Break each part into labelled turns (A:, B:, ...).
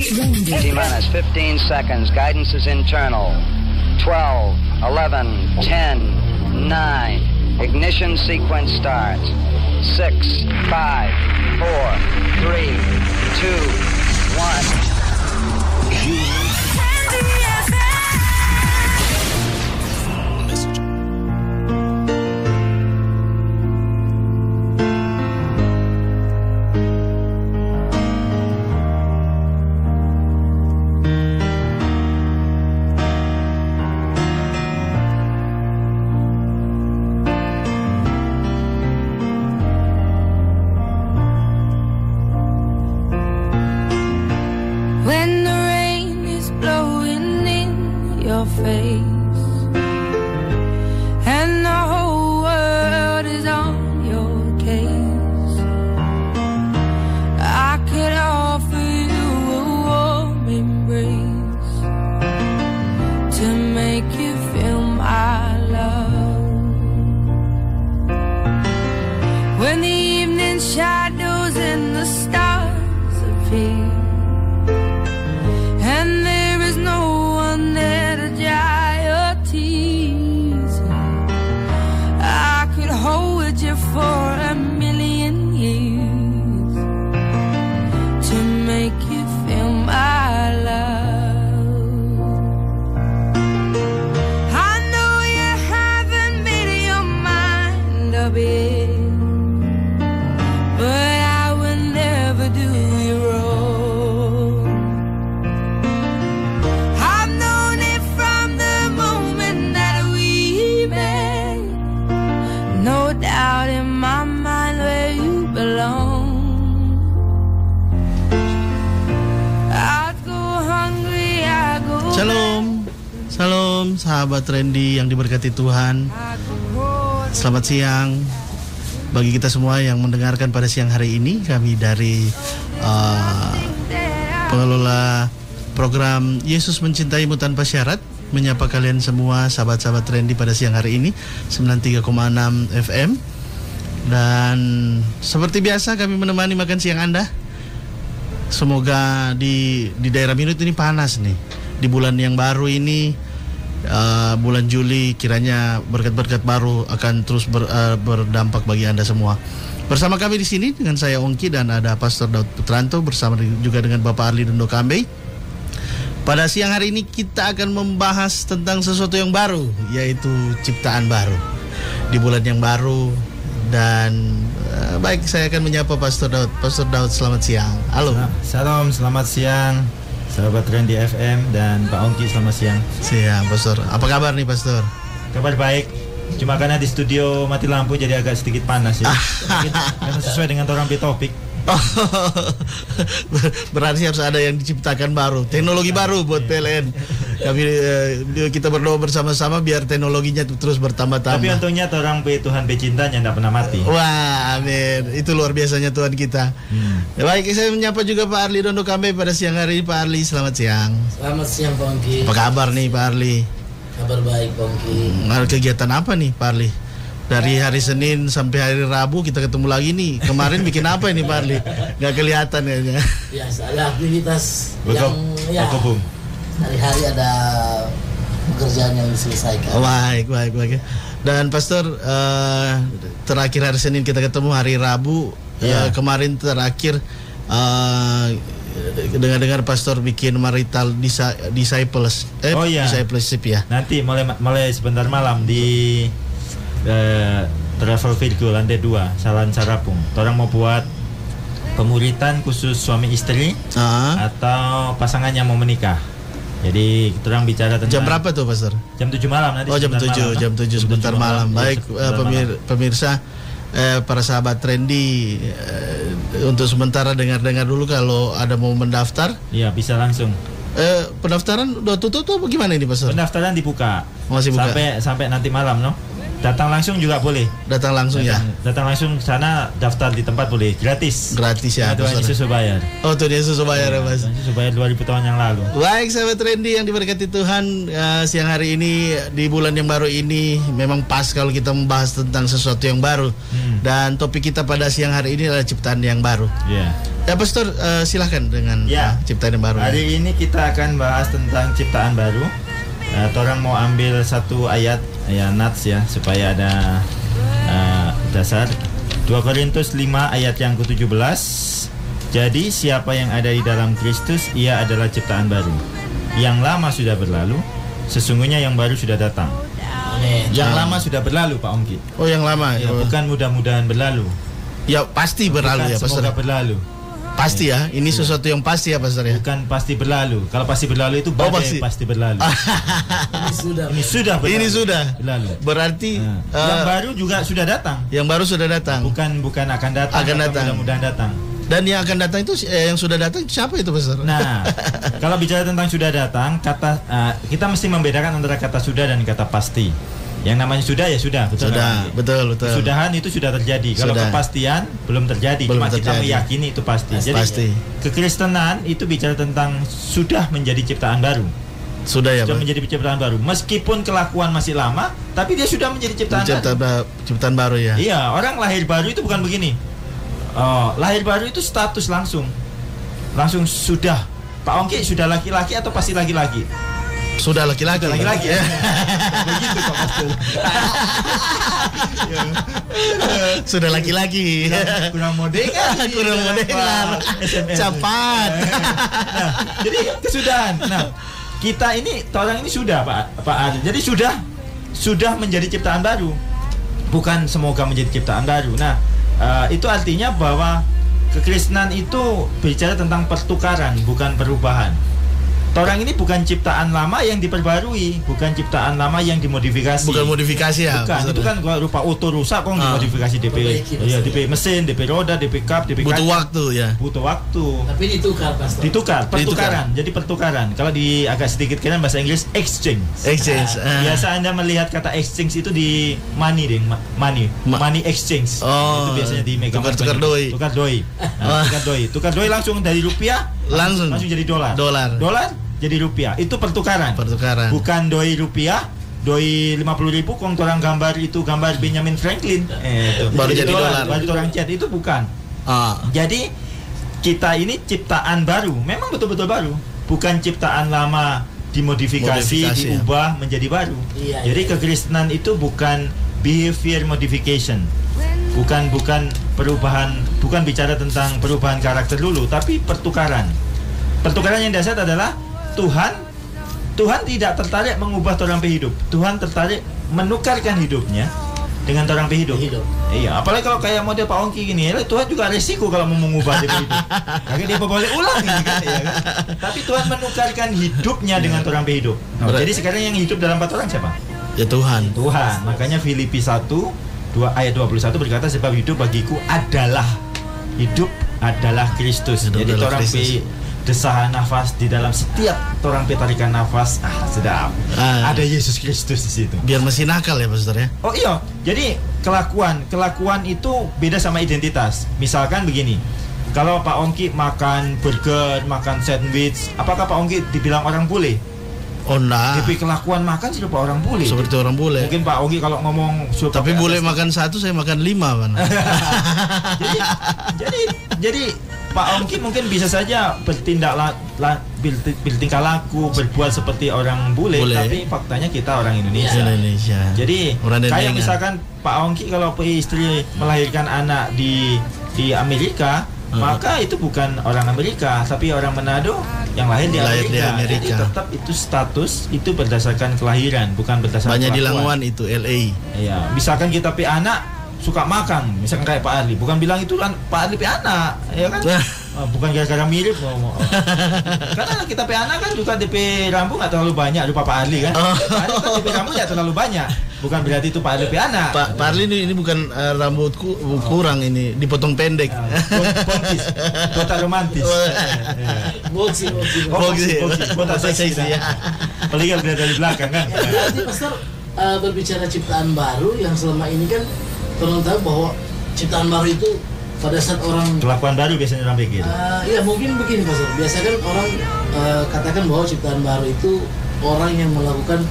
A: T-minus 15 seconds. Guidance is internal. 12, 11, 10, 9. Ignition sequence starts. 6, 5, 4, 3, 2, 1.
B: Sahabat Trendy yang diberkati Tuhan, selamat siang bagi kita semua yang mendengarkan pada siang hari ini. Kami dari pengelola program Yesus Mencintaimu Tanpa Syarat menyapa kalian semua sahabat-sahabat Trendy pada siang hari ini 93,6 FM. Dan seperti biasa kami menemani makan siang Anda. Semoga di daerah Minut ini panas nih. Di bulan yang baru ini, bulan Juli, kiranya berkat-berkat baru akan terus berdampak bagi Anda semua. Bersama kami di sini dengan saya Ongki dan ada Pastor Daud Putranto bersama juga dengan Bapak Arli Dondo Kambe. Pada siang hari ini kita akan membahas tentang sesuatu yang baru, yaitu ciptaan baru di bulan yang baru. Dan baik, saya akan menyapa Pastor Daud. Pastor Daud, selamat siang. Halo.
C: Salam, selamat siang sahabat Trendy FM dan Pak Ongki, selamat siang.
B: Siang, Pastor. Apa kabar nih, Pastor?
C: Kabar baik. Cuma karena di studio mati lampu jadi agak sedikit panas ya. Karena sesuai dengan orang topik.
B: Berarti harus ada yang diciptakan baru, teknologi baru buat PLN. Kita berdoa bersama-sama biar teknologinya terus bertambah-tambah.
C: Tapi untungnya orang Tuhan pecintanya tidak pernah mati.
B: Wah, amin. Itu luar biasanya Tuhan kita. Baik, saya menyapa juga Pak Arli Dondo Kambe pada siang hari ini. Pak Arli, selamat siang.
D: Selamat siang, Pak Ongki.
B: Apa kabar nih, Pak Arli?
D: Kabar baik, Pak Ongki.
B: Ada kegiatan apa nih, Pak Arli? Dari hari Senin sampai hari Rabu kita ketemu lagi nih. Kemarin bikin apa ini, Pak Arli? Gak kelihatan kayaknya.
D: Biasa, ada aktivitas yang hari-hari ada pekerjaan yang diselesaikan.
B: Baik. Dan Pastor, terakhir hari Senin kita ketemu, hari Rabu kemarin terakhir dengar Pastor bikin marital discipleship ya.
C: Nanti mulai sebentar malam di Travel Virgo lantai 2 Salan Sarapung. Orang mau buat pemuritan khusus suami istri atau pasangan yang mau menikah. Jadi kita orang bicara tentang
B: jam berapa tuh, Pastor?
C: Jam 7 malam nanti.
B: Jam 7 sebentar malam. Baik, pemirsa, para sahabat Trendy, untuk sementara dengar dulu. Kalau ada mau mendaftar,
C: iya bisa langsung.
B: Pendaftaran udah tutup tuh gimana ini, Pastor?
C: Pendaftaran dibuka.
B: Masih buka.
C: Sampai nanti malam, no? Datang langsung juga boleh.
B: Datang langsung
C: sana, daftar di tempat boleh, gratis ya. Tuhan Yesus bayar.
B: Oh, Tuhan Yesus bayar ya, Mas.
C: Tuhan Yesus bayar 2000 tahun yang lalu.
B: Baik, sahabat Trendy yang diberkati Tuhan, siang hari ini di bulan yang baru ini memang pas kalau kita membahas tentang sesuatu yang baru. Dan topik kita pada siang hari ini adalah ciptaan yang baru. Ya Pastor, silahkan dengan ciptaan yang baru.
C: Hari ini kita akan bahas tentang ciptaan baru. Orang mau ambil satu ayat ya Nats ya supaya ada dasar. 2 Korintus 5 ayat yang ke-17. Jadi siapa yang ada di dalam Kristus, ia adalah ciptaan baru. Yang lama sudah berlalu, sesungguhnya yang baru sudah datang. Yang lama sudah berlalu, Pak Ongki.
B: Oh, yang lama.
C: Ya, bukan mudah-mudahan berlalu.
B: Ya pasti berlalu, bukan ya Pastor.
C: Semoga berlalu.
B: Pasti ya, ini sesuatu yang pasti ya Pastor ya.
C: Bukan pasti berlalu. Kalau pasti berlalu itu badai pasti berlalu. Ini sudah berlalu.
B: Ini sudah
C: berlalu.
B: Berarti
C: yang baru juga sudah datang.
B: Yang baru sudah datang.
C: Bukan akan datang.
B: Akan datang.
C: Mudah-mudahan datang.
B: Dan yang akan datang itu yang sudah datang siapa itu Pastor?
C: Nah, kalau bicara tentang sudah datang, kita mesti membedakan antara kata sudah dan kata pasti. Yang namanya sudah ya sudah, betul.
B: Sudah, betul.
C: Kesudahan itu sudah terjadi. Kalau kepastian belum terjadi. Cuma kita meyakini itu pasti. Jadi
B: pasti.
C: Kekristenan itu bicara tentang sudah menjadi ciptaan baru.
B: Sudah ya,
C: sudah menjadi ciptaan baru. Meskipun kelakuan masih lama, tapi dia sudah menjadi
B: ciptaan baru ya.
C: Iya, orang lahir baru itu bukan begini. Lahir baru itu status langsung sudah. Pak Ongki sudah laki-laki atau pasti laki-laki?
B: Sudah laki-laki.
C: Ya. Begitu Pak Pastor.
B: Sudah laki-laki.
C: Kurang modern.
B: Cepat.
C: Nah, jadi kesudahan. Nah, kita ini orang ini sudah Pak Ari. Jadi sudah menjadi ciptaan baru. Bukan semoga menjadi ciptaan baru. Nah, itu artinya bahwa kekristenan itu bicara tentang pertukaran, bukan perubahan. Orang ini bukan ciptaan lama yang diperbarui, bukan ciptaan lama yang dimodifikasi.
B: Bukan modifikasi ya.
C: Bukan, itu kan rupa auto rusak kok dimodifikasi DP mesin, DP roda, DP kap, DP
B: butuh waktu ya.
C: Butuh waktu.
D: Tapi ditukar Pastor.
C: Pertukaran. Jadi pertukaran. Kalau di agak sedikit keren bahasa Inggris exchange. Biasa Anda melihat kata exchange itu di money money exchange. Itu biasanya di Mega
B: tukar doi.
C: Tukar doi langsung dari rupiah langsung jadi dolar. Jadi rupiah. Itu pertukaran. Bukan doi rupiah, doi 50.000 kong orang gambar itu gambar Benjamin Franklin.
B: Baru jadi dolar.
C: Baru orang chat itu bukan. Jadi kita ini ciptaan baru. Memang betul-betul baru. Bukan ciptaan lama dimodifikasi, diubah menjadi baru. Jadi kekristenan itu bukan behavior modification. Bukan perubahan, bukan bicara tentang perubahan karakter dulu, tapi pertukaran. Pertukaran yang dasar adalah Tuhan tidak tertarik mengubah orang hidup. Tuhan tertarik menukarkan hidupnya dengan orang hidup. Iya, apalagi kalau kayak model Pak Ongki gini, Tuhan juga resiko kalau mau mengubah dia hidup. Karena dia boleh ulang ini kan, ya kan? Tapi Tuhan menukarkan hidupnya dengan orang hidup. Jadi sekarang yang hidup dalam 4 orang siapa?
B: Ya Tuhan.
C: Makanya Filipi 1 ayat 21 berkata sebab hidup bagiku adalah Kristus. Jadi orang desahan nafas di dalam setiap orang tarikan nafas sedap. Ada Yesus Kristus di situ.
B: Biar mesin akal ya Pastor ya.
C: Oh iya. Jadi kelakuan itu beda sama identitas. Misalkan begini. Kalau Pak Ongki makan burger, makan sandwich, apakah Pak Ongki dibilang orang bule?
B: Oh enggak.
C: Tapi kelakuan makan seperti orang bule.
B: Seperti orang bule.
C: Mungkin Pak Ongki kalau ngomong
B: tapi bule makan 1, saya makan 5 kan.
C: jadi Pak Ongki mungkin bisa saja bertingkah laku, berbuat seperti orang bule. Tapi faktanya kita orang Indonesia. Jadi kayak misalkan Pak Ongki kalau istri melahirkan anak di Amerika, maka itu bukan orang Amerika, tapi orang Manado yang lahir di Amerika. Jadi tetap itu status itu berdasarkan kelahiran, bukan berdasarkan
B: banyak di Langwan itu LA.
C: Iya, misalkan kita pi anak suka makan, misalkan kayak Pak Arli, bukan bilang itu kan Pak Arli pi anak, ya kan? Bukan gara-gara mirip, karena kita pi anak kan juga DP rambut nggak terlalu banyak, rupa Pak Arli kan? Pak Arli kan DP rambut nggak terlalu banyak, bukan berarti itu Pak Arli pi anak.
B: Pak Arli ini bukan rambutku kurang, ini dipotong pendek.
C: Botak romantis.
D: Boxy.
C: Botak seksi ya. Apalagi kalau dari belakang kan.
D: Berarti Pastor berbicara ciptaan baru yang selama ini kan orang tahu bahwa ciptaan baru itu pada saat orang
C: kelakuan baru biasanya orang pikir.
D: Iya mungkin begini Pastor. Biasanya kan orang katakan bahwa ciptaan baru itu orang yang melakukan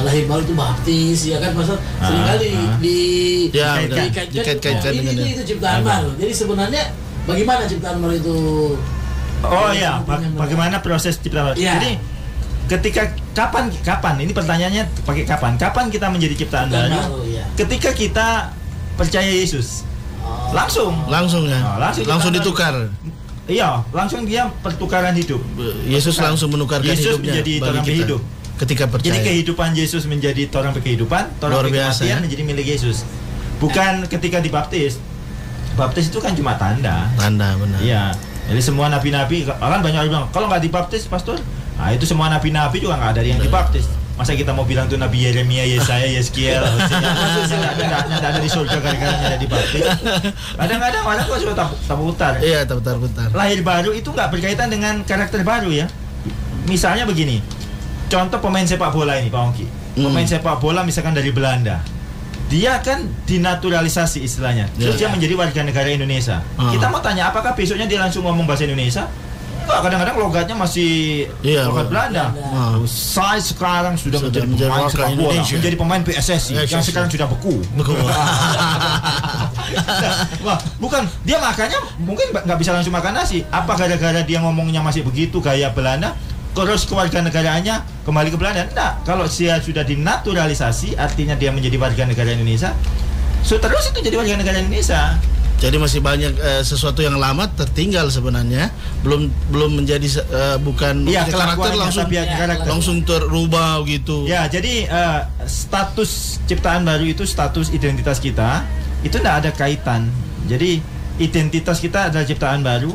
D: lahir baru itu baptis, ya kan Pastor? Seringkali dikaitkan dengan itu ciptaan baru. Jadi sebenarnya bagaimana ciptaan baru itu?
C: Oh ya, bagaimana proses ciptaan baru?
D: Ya.
C: Jadi ketika kapan? Ini pertanyaannya pakai kapan? Kapan kita menjadi ciptaan baru?
D: Ya.
C: Ketika kita percaya Yesus. Langsung
B: ya. Langsung ditukar.
C: Iya, langsung dia pertukaran hidup.
B: Yesus langsung menukarkan
C: Yesus
B: hidupnya
C: menjadi orang
B: kita
C: hidup.
B: Ketika percaya.
C: Jadi kehidupan Yesus menjadi orang kehidupan, orang kematian menjadi milik Yesus. Bukan ketika dibaptis. Baptis itu kan cuma tanda.
B: Tanda, benar.
C: Iya. Jadi semua nabi-nabi, kan banyak orang bilang, kalau nggak dibaptis, pastor, nah itu semua nabi-nabi juga nggak ada yang dibaptis. Masa kita mau bilang tuh Nabi Yeremia, Yesaya, Yeskiel, nggak ada di surga gara-gara ada dibaptis. Kadang-kadang orang kok sudah taputar.
B: Iya, taputar.
C: Lahir baru itu nggak berkaitan dengan karakter baru ya. Misalnya begini, contoh pemain sepak bola ini, Pak Ongki. Pemain sepak bola misalkan dari Belanda. Dia kan dinaturalisasi istilahnya. Terus dia menjadi warga negara Indonesia. Kita mau tanya, apakah besoknya dia langsung ngomong bahasa Indonesia? Enggak, kadang-kadang logatnya masih logat Belanda. Saya sekarang sudah menjadi pemain sepak bola, menjadi pemain PSSI yang sekarang sudah beku. Wah, bukan, dia makanya mungkin nggak bisa langsung makan nasi. Apa gara-gara dia ngomongnya masih begitu gaya Belanda? Terus kewarganegaraannya kembali ke Belanda? Enggak, kalau dia sudah dinaturalisasi, artinya dia menjadi warga negara Indonesia, terus itu jadi warga negara Indonesia.
B: Jadi masih banyak sesuatu yang lama tertinggal sebenarnya, belum menjadi bukan karakter langsung terubah gitu.
C: Ya, jadi status ciptaan baru itu status identitas kita itu tidak ada kaitan. Jadi identitas kita adalah ciptaan baru,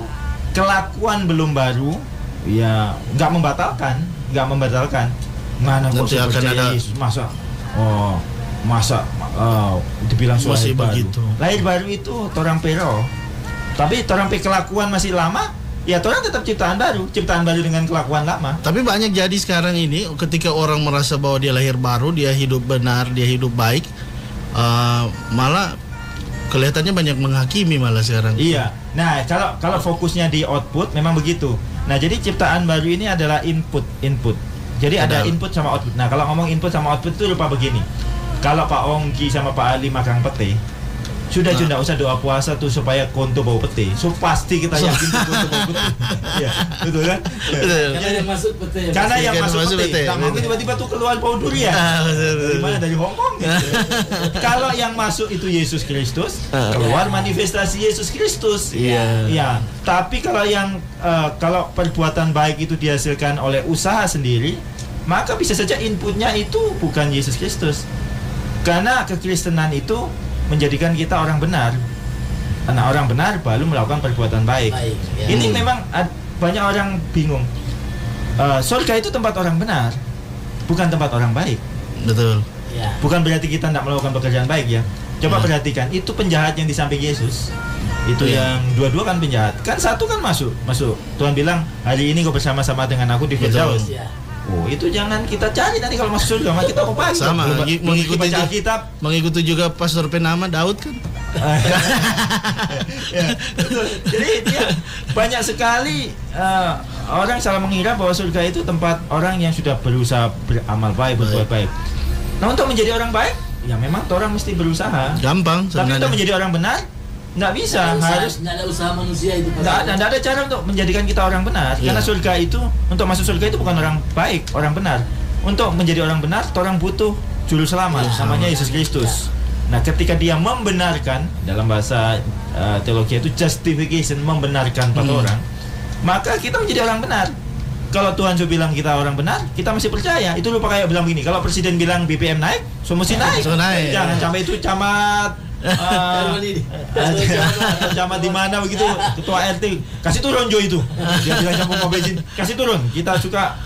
C: kelakuan belum baru, ya nggak membatalkan. Mana kok percaya Yesus, masa dibilang
B: masih
C: baru.
B: Begitu.
C: Lahir baru itu torang pero. Tapi torang pe kelakuan masih lama, ya torang tetap ciptaan baru dengan kelakuan lama.
B: Tapi banyak jadi sekarang ini ketika orang merasa bahwa dia lahir baru, dia hidup benar, dia hidup baik, malah kelihatannya banyak menghakimi malah sekarang.
C: Iya. Nah, kalau fokusnya di output memang begitu. Nah, jadi ciptaan baru ini adalah input. Jadi ada input sama output. Nah, kalau ngomong input sama output itu rupa begini. Kalau Pak Ongki sama Pak Ali makan pete, sudah tidak usah doa puasa tuh supaya konto bau pete. So pasti kita yakin tuh konto bau pete. Iya, betul kan?
D: Karena yang masuk pete.
C: Karena yang masuk pete. Nah, mungkin tiba-tiba tuh keluar bau durian. Dari mana? Dari Hongkong. Gitu. Kalau yang masuk itu Yesus Kristus, keluar manifestasi Yesus Kristus.
B: Iya.
C: Ya. Tapi kalau kalau perbuatan baik itu dihasilkan oleh usaha sendiri, maka bisa saja inputnya itu bukan Yesus Kristus. Karena kekristenan itu menjadikan kita orang benar. Karena orang benar baru melakukan perbuatan baik. Ini memang banyak orang bingung. Surga itu tempat orang benar, bukan tempat orang baik.
B: Betul.
C: Bukan berarti kita tidak melakukan pekerjaan baik ya. Coba perhatikan, itu penjahat yang di samping Yesus. Itu yang dua-dua kan penjahat. Kan satu kan masuk. Tuhan bilang, hari ini kau bersama-sama dengan aku di Firdaus. Oh, itu jangan kita cari nanti kalau masuk surga, kita mau pagi.
B: Sama, mengikuti juga Pastor Penama Daud kan.
C: Jadi dia banyak sekali orang salah mengira bahwa surga itu tempat orang yang sudah berusaha beramal baik, berbuat baik. Nah, untuk menjadi orang baik, ya memang orang mesti berusaha.
B: Gampang sebenarnya.
C: Tapi untuk menjadi orang benar, nggak bisa, harus
D: nggak ada usaha manusia itu.
C: Nggak ada cara untuk menjadikan kita orang benar. Karena surga itu, untuk masuk surga itu bukan orang baik, orang benar. Untuk menjadi orang benar, orang butuh juru selamat, namanya Yesus Kristus. Nah, ketika dia membenarkan, dalam bahasa teologi itu justification, membenarkan orang, maka kita menjadi orang benar. Kalau Tuhan sudah bilang kita orang benar, kita mesti percaya. Itu lupa kayak bilang begini, kalau presiden bilang BBM naik, semua mesti naik. Jangan sampai itu camat camat di mana begitu, ketua RT kasih turun Jo itu, dia bilang campur mobil bensin, kasih turun, kita suka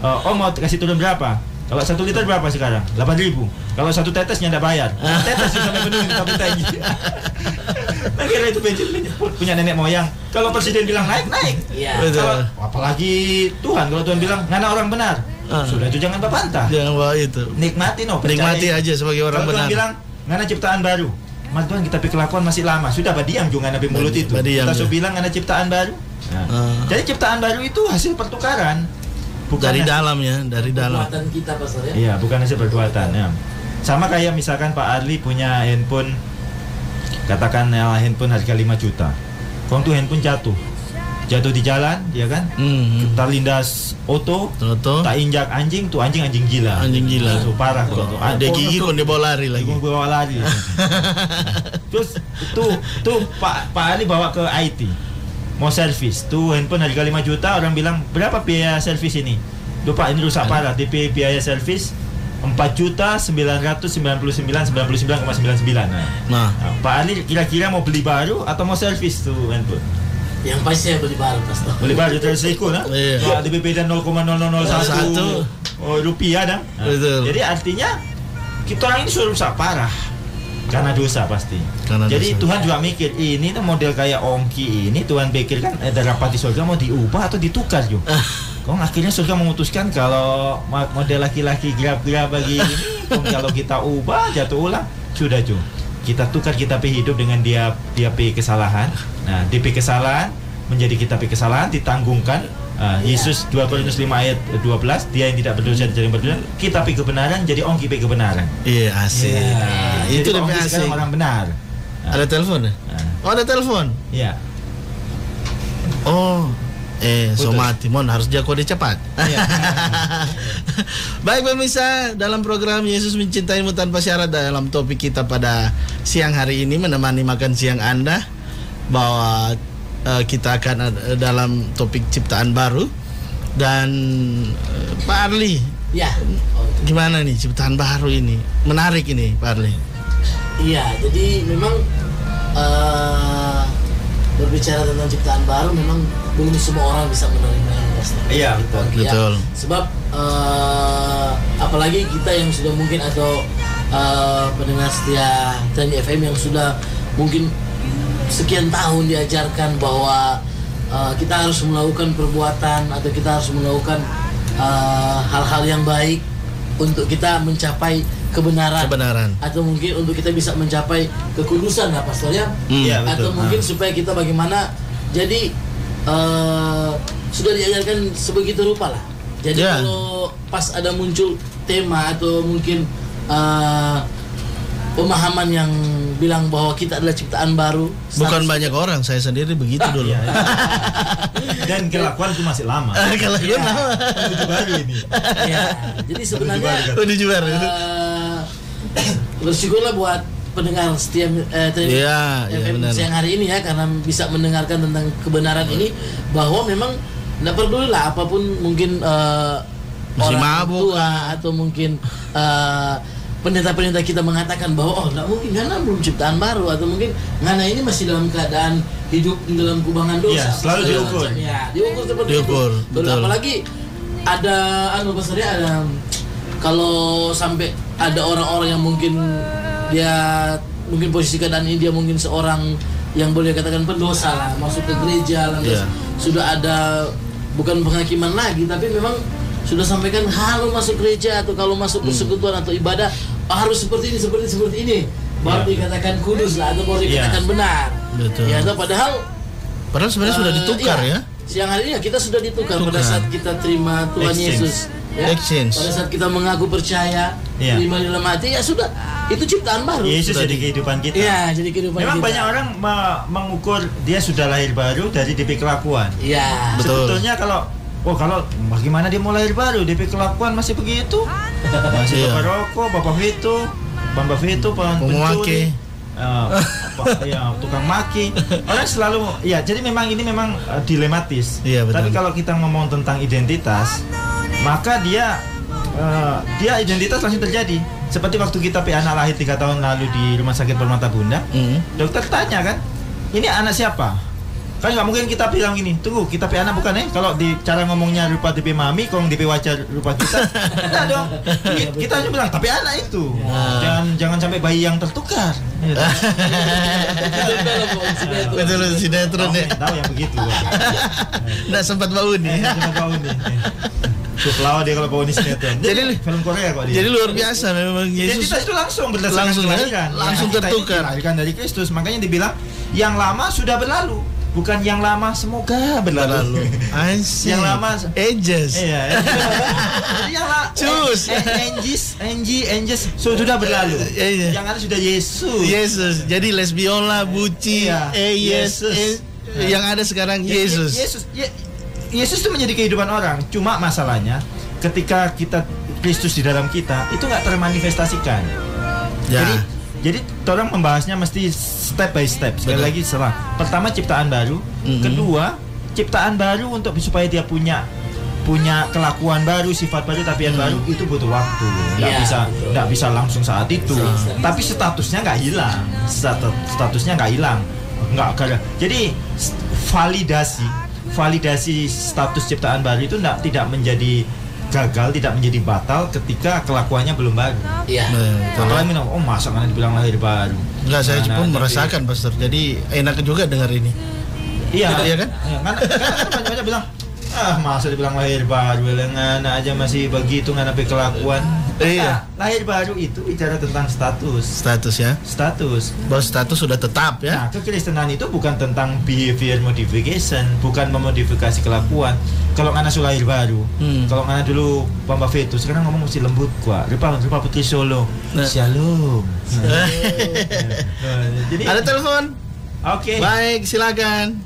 C: mau kasih turun berapa? Kalau 1 liter berapa sekarang? 8.000. Kalau 1 tetesnya tidak bayar. Tetes sampai penuh tapi tangi. Nah, kira itu bensin punya nenek moyang. Kalau presiden bilang naik. Kalau apalagi Tuhan, kalau Tuhan bilang ngana orang benar, sudah itu jangan bantah.
B: Jangan bawa itu. Nikmati aja sebagai orang benar.
C: Tuhan bilang ngana ciptaan baru. Mas Tuhan, kita pikir kelakuan masih lama. Sudah diam juga nabi mulut itu. Kita sudah bilang ada ciptaan baru. Jadi ciptaan baru itu hasil pertukaran. Bukan
B: dari dalam ya, dari dalam.
D: Perbuatan kita, Pastor ya.
C: Iya, bukan hasil perbuatan ya. Sama kayak misalkan Pak Adli punya handphone, katakan handphone harga 5 juta. Kong tuh handphone jatuh di jalan, ya kan? Kita lindas oto, tak injak anjing, tuh anjing gila. Tuh parah tuh.
B: Ada gigi kon dia bawa lari lagi.
C: Terus tuh Pak Ali bawa ke IT. Mau servis. Tuh handphone harga 5 juta, orang bilang, "Berapa biaya servis ini?" Duh Pak, ini rusak parah. DP biaya servis 4.999,99. Nah, Pak Ali kira-kira mau beli baru atau mau servis tuh handphone?
D: Yang pasti saya beli baru, Pastor.
C: Beli baru terus ikut, nah? Iya. DP dan 0,0001 rupiah dah. Nah, jadi artinya kita orang ini sudah rusak parah karena dosa pasti. Jadi Tuhan juga mikir, ini tuh model kayak ongki ini, Tuhan pikir kan ada rapat di surga mau diubah atau ditukar juga. Kong akhirnya surga memutuskan kalau model laki-laki gerab-gerab bagi ini, kalau kita ubah jatuh ulang, sudah Jo. Kita tukar kita hidup dengan dia kesalahan. Nah, DP kesalahan menjadi kita kesalahan ditanggungkan. Yesus 2 Korintus 5 ayat 12, dia yang tidak berdosa jadi berdosa, kita kebenaran jadi ongki kebenaran.
B: Iya, asik. Itu DP asik.
C: Orang benar.
B: Ada telepon? Oh, ada telepon.
C: Iya.
B: Oh. Somati mon harus jago dia cepat. Baik pemirsa, dalam program Yesus Mencintaimu Tanpa Syarat, dalam topik kita pada siang hari ini menemani makan siang Anda, bahwa kita akan dalam topik ciptaan baru. Dan Pak Arli,
D: ya,
B: gimana nih ciptaan baru ini? Menarik ini Pak Arli.
D: Iya, jadi memang berbicara tentang ciptaan baru memang belum semua orang bisa menerimanya, Pastor.
C: Iya,
B: betul.
D: Sebab apalagi kita yang sudah mungkin atau pendengar setia Trendy FM yang sudah mungkin sekian tahun diajarkan bahwa kita harus melakukan perbuatan atau kita harus melakukan hal-hal yang baik untuk kita mencapai kebenaran atau mungkin untuk kita bisa mencapai kekudusan, lah Pastor ya. Atau mungkin supaya kita bagaimana, jadi sudah diajarkan sebegitu rupa lah. Jadi kalau pas ada muncul tema atau mungkin pemahaman yang bilang bahwa kita adalah ciptaan baru,
B: bukan banyak orang, saya sendiri begitu dulu.
C: Dan kelakuan itu masih lama.
B: Kelakuan lama.
C: Menuju baru ini.
D: Ya, jadi sebenarnya
B: menuju baru.
D: Bersyukurlah buat pendengar setia FM siang hari ini ya, karena bisa mendengarkan tentang kebenaran ini, bahwa memang tidak peduli lah apapun mungkin
B: masih
D: orang
B: mabuk
D: tua atau mungkin pendeta-pendeta kita mengatakan bahwa tidak mungkin Ngana belum ciptaan baru, atau mungkin Ngana ini masih dalam keadaan hidup dalam kubangan dosa.
C: Selalu diukur.
D: Ya, diukur seperti itu. Apalagi ada Pastor ya, ada kalau sampai ada orang-orang yang mungkin dia mungkin posisi keadaan ini dia mungkin seorang yang boleh katakan pendosa lah, masuk ke gereja lantas sudah ada bukan penghakiman lagi, tapi memang sudah sampaikan kalau masuk gereja atau kalau masuk persekutuan atau ibadah harus seperti ini baru dikatakan kudus lah, atau baru dikatakan benar.
B: Betul.
D: Ya, padahal
B: sebenarnya sudah ditukar ya.
D: Siang hari ini kita sudah ditukar pada saat kita terima Tuhan Yesus. Ya, pada saat kita mengaku percaya, terima dalam hati, ya sudah, itu ciptaan baru.
C: Yesus jadi kehidupan kita.
D: Iya, jadi kehidupan
C: memang
D: kita.
C: Banyak orang mengukur dia sudah lahir baru dari DP kelakuan.
D: Iya.
C: Sebetulnya kalau bagaimana dia mau lahir baru, DP kelakuan masih begitu, masih bapak rokok, bapak Vito, pencuri, tukang maki. Orang selalu, jadi memang ini dilematis. Tapi kalau kita ngomong tentang identitas, maka dia identitas langsung terjadi. Seperti waktu kita anak lahir 3 tahun lalu di Rumah Sakit Permata Bunda, dokter tanya kan, ini anak siapa? Kan nggak mungkin kita bilang gini, tunggu, kita anak bukan kalau di cara ngomongnya rupa DP mami, kalau DP wajah rupa kita, enggak dong. Kita hanya bilang tapi anak itu, jangan sampai bayi yang tertukar.
B: Betul, sinetron ya.
C: Tahu yang begitu.
B: Nggak sempat bau nih.
C: Suplawa dia kalau bau ini sinetron. Jadi film Korea kok dia.
B: Jadi luar biasa memang Yesus.
C: Identitas itu langsung berdasarkan kelahiran.
B: Langsung tertukar.
C: Dilahirkan dari Kristus. Makanya dibilang yang lama sudah berlalu. Bukan yang lama semoga berlalu. Yang lama
B: ages.
C: Iya. Yang lama Anges sudah berlalu. Yang ada sudah Yesus.
B: Jadi lesbiola, buci, Yesus. Yang ada sekarang Yesus.
C: Yesus itu menjadi kehidupan orang. Cuma masalahnya ketika Kristus di dalam kita itu nggak termanifestasikan.
B: Ya.
C: Jadi orang membahasnya mesti step by step. Sekali lagi pertama ciptaan baru, kedua ciptaan baru untuk supaya dia punya kelakuan baru, sifat baru, tabiat baru, itu butuh waktu. Nggak bisa langsung saat itu. Tapi statusnya nggak hilang. Statusnya nggak hilang. Jadi validasi status ciptaan baru itu tidak menjadi gagal, tidak menjadi batal ketika kelakuannya belum baru.
D: Iya.
C: Kalau bilang, masa kan dibilang lahir baru.
B: Enggak, saya pun merasakan, Pastor. Jadi enak juga dengar ini.
C: Iya kan? Kan banyak bilang, masa dibilang lahir baru, lengan aja masih begitu nggak sampai kelakuan.
B: Iya.
C: Lahir baru itu bicara tentang status.
B: Status ya.
C: Status.
B: Bahwa status sudah tetap ya.
C: Nah, kekristenan itu bukan tentang behavior modification, bukan memodifikasi kelakuan. Kalau anak sudah lahir baru, kalau anak dulu Bamba Fetus, sekarang ngomong mesti lembut kuat. Rupa Putri Solo. Shalom. Jadi
B: ada telepon?
C: Oke.
B: Baik, silakan.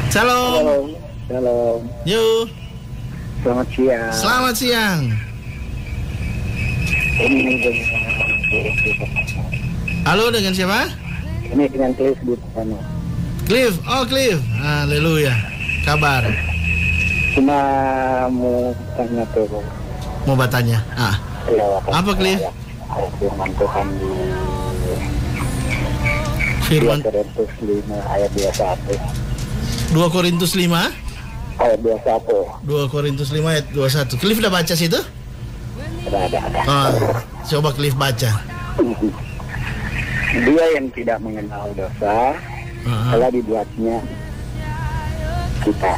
B: Shalom.
E: Shalom.
B: Yuk.
E: Selamat siang.
B: Selamat siang. Halo, dengan siapa?
E: Ini dengan Cliff di sana.
B: Cliff, Cliff. Haleluya. Kabar?
E: Cuma mau tanya tuh.
B: Mau bertanya? Apa Cliff?
E: Firman Tuhan di
B: Firman
E: 2 Korintus 5 ayat 21.
B: 2 Korintus 5
E: ayat 21.
B: 2 Korintus 5 ayat 21. Cliff udah baca situ?
E: Ada.
B: Coba Cliff baca.
E: Dia yang tidak mengenal dosa telah dibuatnya kita.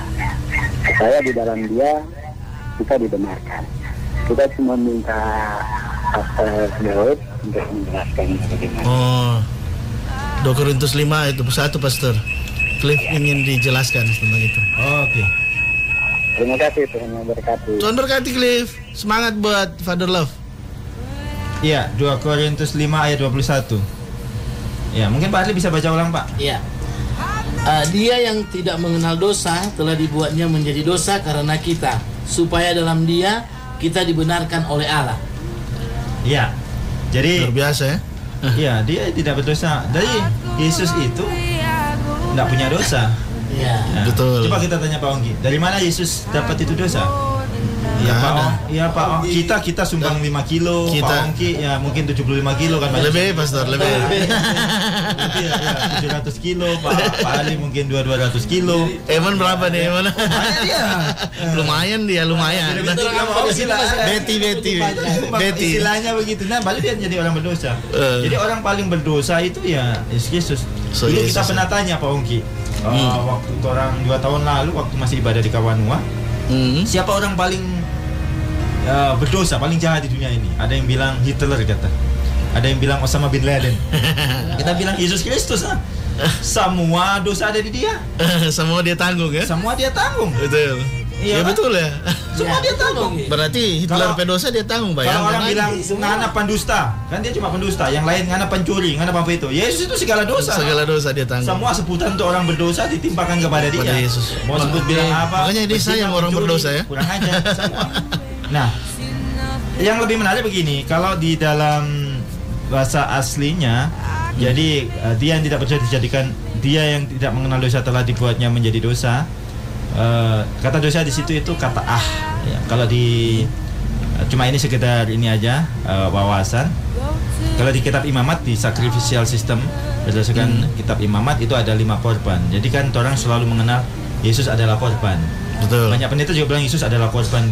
E: Supaya di dalam dia kita dibenarkan. Kita cuma minta Pastor Daud untuk menjelaskan bagaimana.
B: 2 Korintus 5 ayat 21, Pastor. Cliff ingin dijelaskan tentang itu.
C: Oke.
E: Terima kasih, Tuhan memberkati.
B: Tuhan berkati Cliff. Semangat buat Father Love.
C: Iya, 2 Korintus 5 ayat 21. Ya, mungkin Pak Adli bisa baca ulang, Pak.
D: Iya. Dia yang tidak mengenal dosa telah dibuatnya menjadi dosa karena kita, supaya dalam dia kita dibenarkan oleh Allah.
C: Iya. Jadi
B: luar biasa ya.
C: Iya, dia tidak berdosa. Jadi Yesus itu tidak punya dosa.
D: Iya.
C: Nah,
B: betul.
C: Coba kita tanya Pak Ongki, dari mana Yesus dapat itu dosa? Ya Pak Ongki, kita sumbang 5 kilo, Pak Ongki ya mungkin 75 kilo kan.
B: Lebih Pastor, lebih.
C: Ya, 700 kilo, Pak Ali mungkin 200 kilo.
B: Eman berapa nih Eman?
C: Lumayan dia.
B: Lumayan. Betty.
C: Istilahnya begitu. Nah, baru dia jadi orang berdosa. Jadi orang paling berdosa itu ya Yesus. Dulu kita pernah tanya Pak Ongki. Waktu orang 2 tahun lalu waktu masih ibadah di Kawanua, siapa orang paling berdosa, paling jahat di dunia ini? Ada yang bilang Hitler kata, ada yang bilang Osama bin Laden. Kita bilang Yesus Kristus. Semua dosa ada di dia.
B: Semua dia tanggung ya?
C: Semua dia tanggung.
B: Betul. Iya betul ya.
C: Semua dia tanggung.
B: Berarti Hitler pedosa dia tanggung, bayang.
C: Kalau orang bilang ngana pendusta, kan dia cuma pendusta. Yang lain ngana pencuri, ngana apa itu. Yesus itu segala dosa.
B: Segala dosa dia tanggung.
C: Semua sebutan untuk orang berdosa ditimpakan kepada dia.
B: Pada Yesus.
C: Mau sebut bilang apa?
B: Makanya dia sayang orang berdosa ya.
C: Kurang aja semua. Nah, yang lebih menarik begini, kalau di dalam bahasa aslinya, jadi dia yang tidak percaya dijadikan, dia yang tidak mengenal dosa telah dibuatnya menjadi dosa. Kata dosa di situ itu kata ya, kalau di cuma ini sekedar ini aja wawasan. Kalau di kitab imamat di sacrificial system berdasarkan kitab imamat itu ada 5 korban. Jadi kan orang selalu mengenal Yesus adalah korban.
B: Betul.
C: Banyak pendeta juga bilang Yesus adalah korban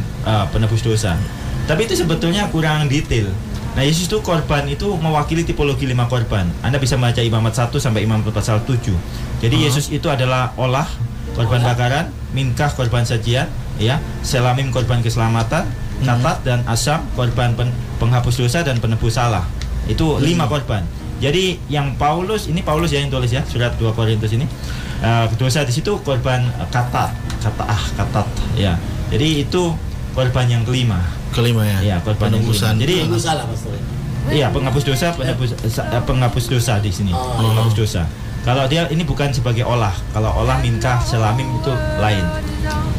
C: penebus dosa. Tapi itu sebetulnya kurang detail. Nah, Yesus itu korban itu mewakili tipologi 5 korban. Anda bisa baca imamat 1 sampai imamat pasal 7. Jadi Yesus itu adalah olah, korban bakaran, minkah korban sajian, ya, selamim korban keselamatan, katat dan asam korban penghapus dosa dan penebus salah. Itu 5 korban. Jadi yang Paulus yang tulis ya surat 2 Korintus ini. Dosa di situ korban katat ya. Jadi itu korban yang kelima ya. Iya, korban penebusan. Jadi
D: penebus salah, Pastor.
C: Iya, penghapus dosa, penghapus dosa di sini. Penghapus dosa. Kalau dia ini bukan sebagai olah. Kalau olah minkah selamim itu lain.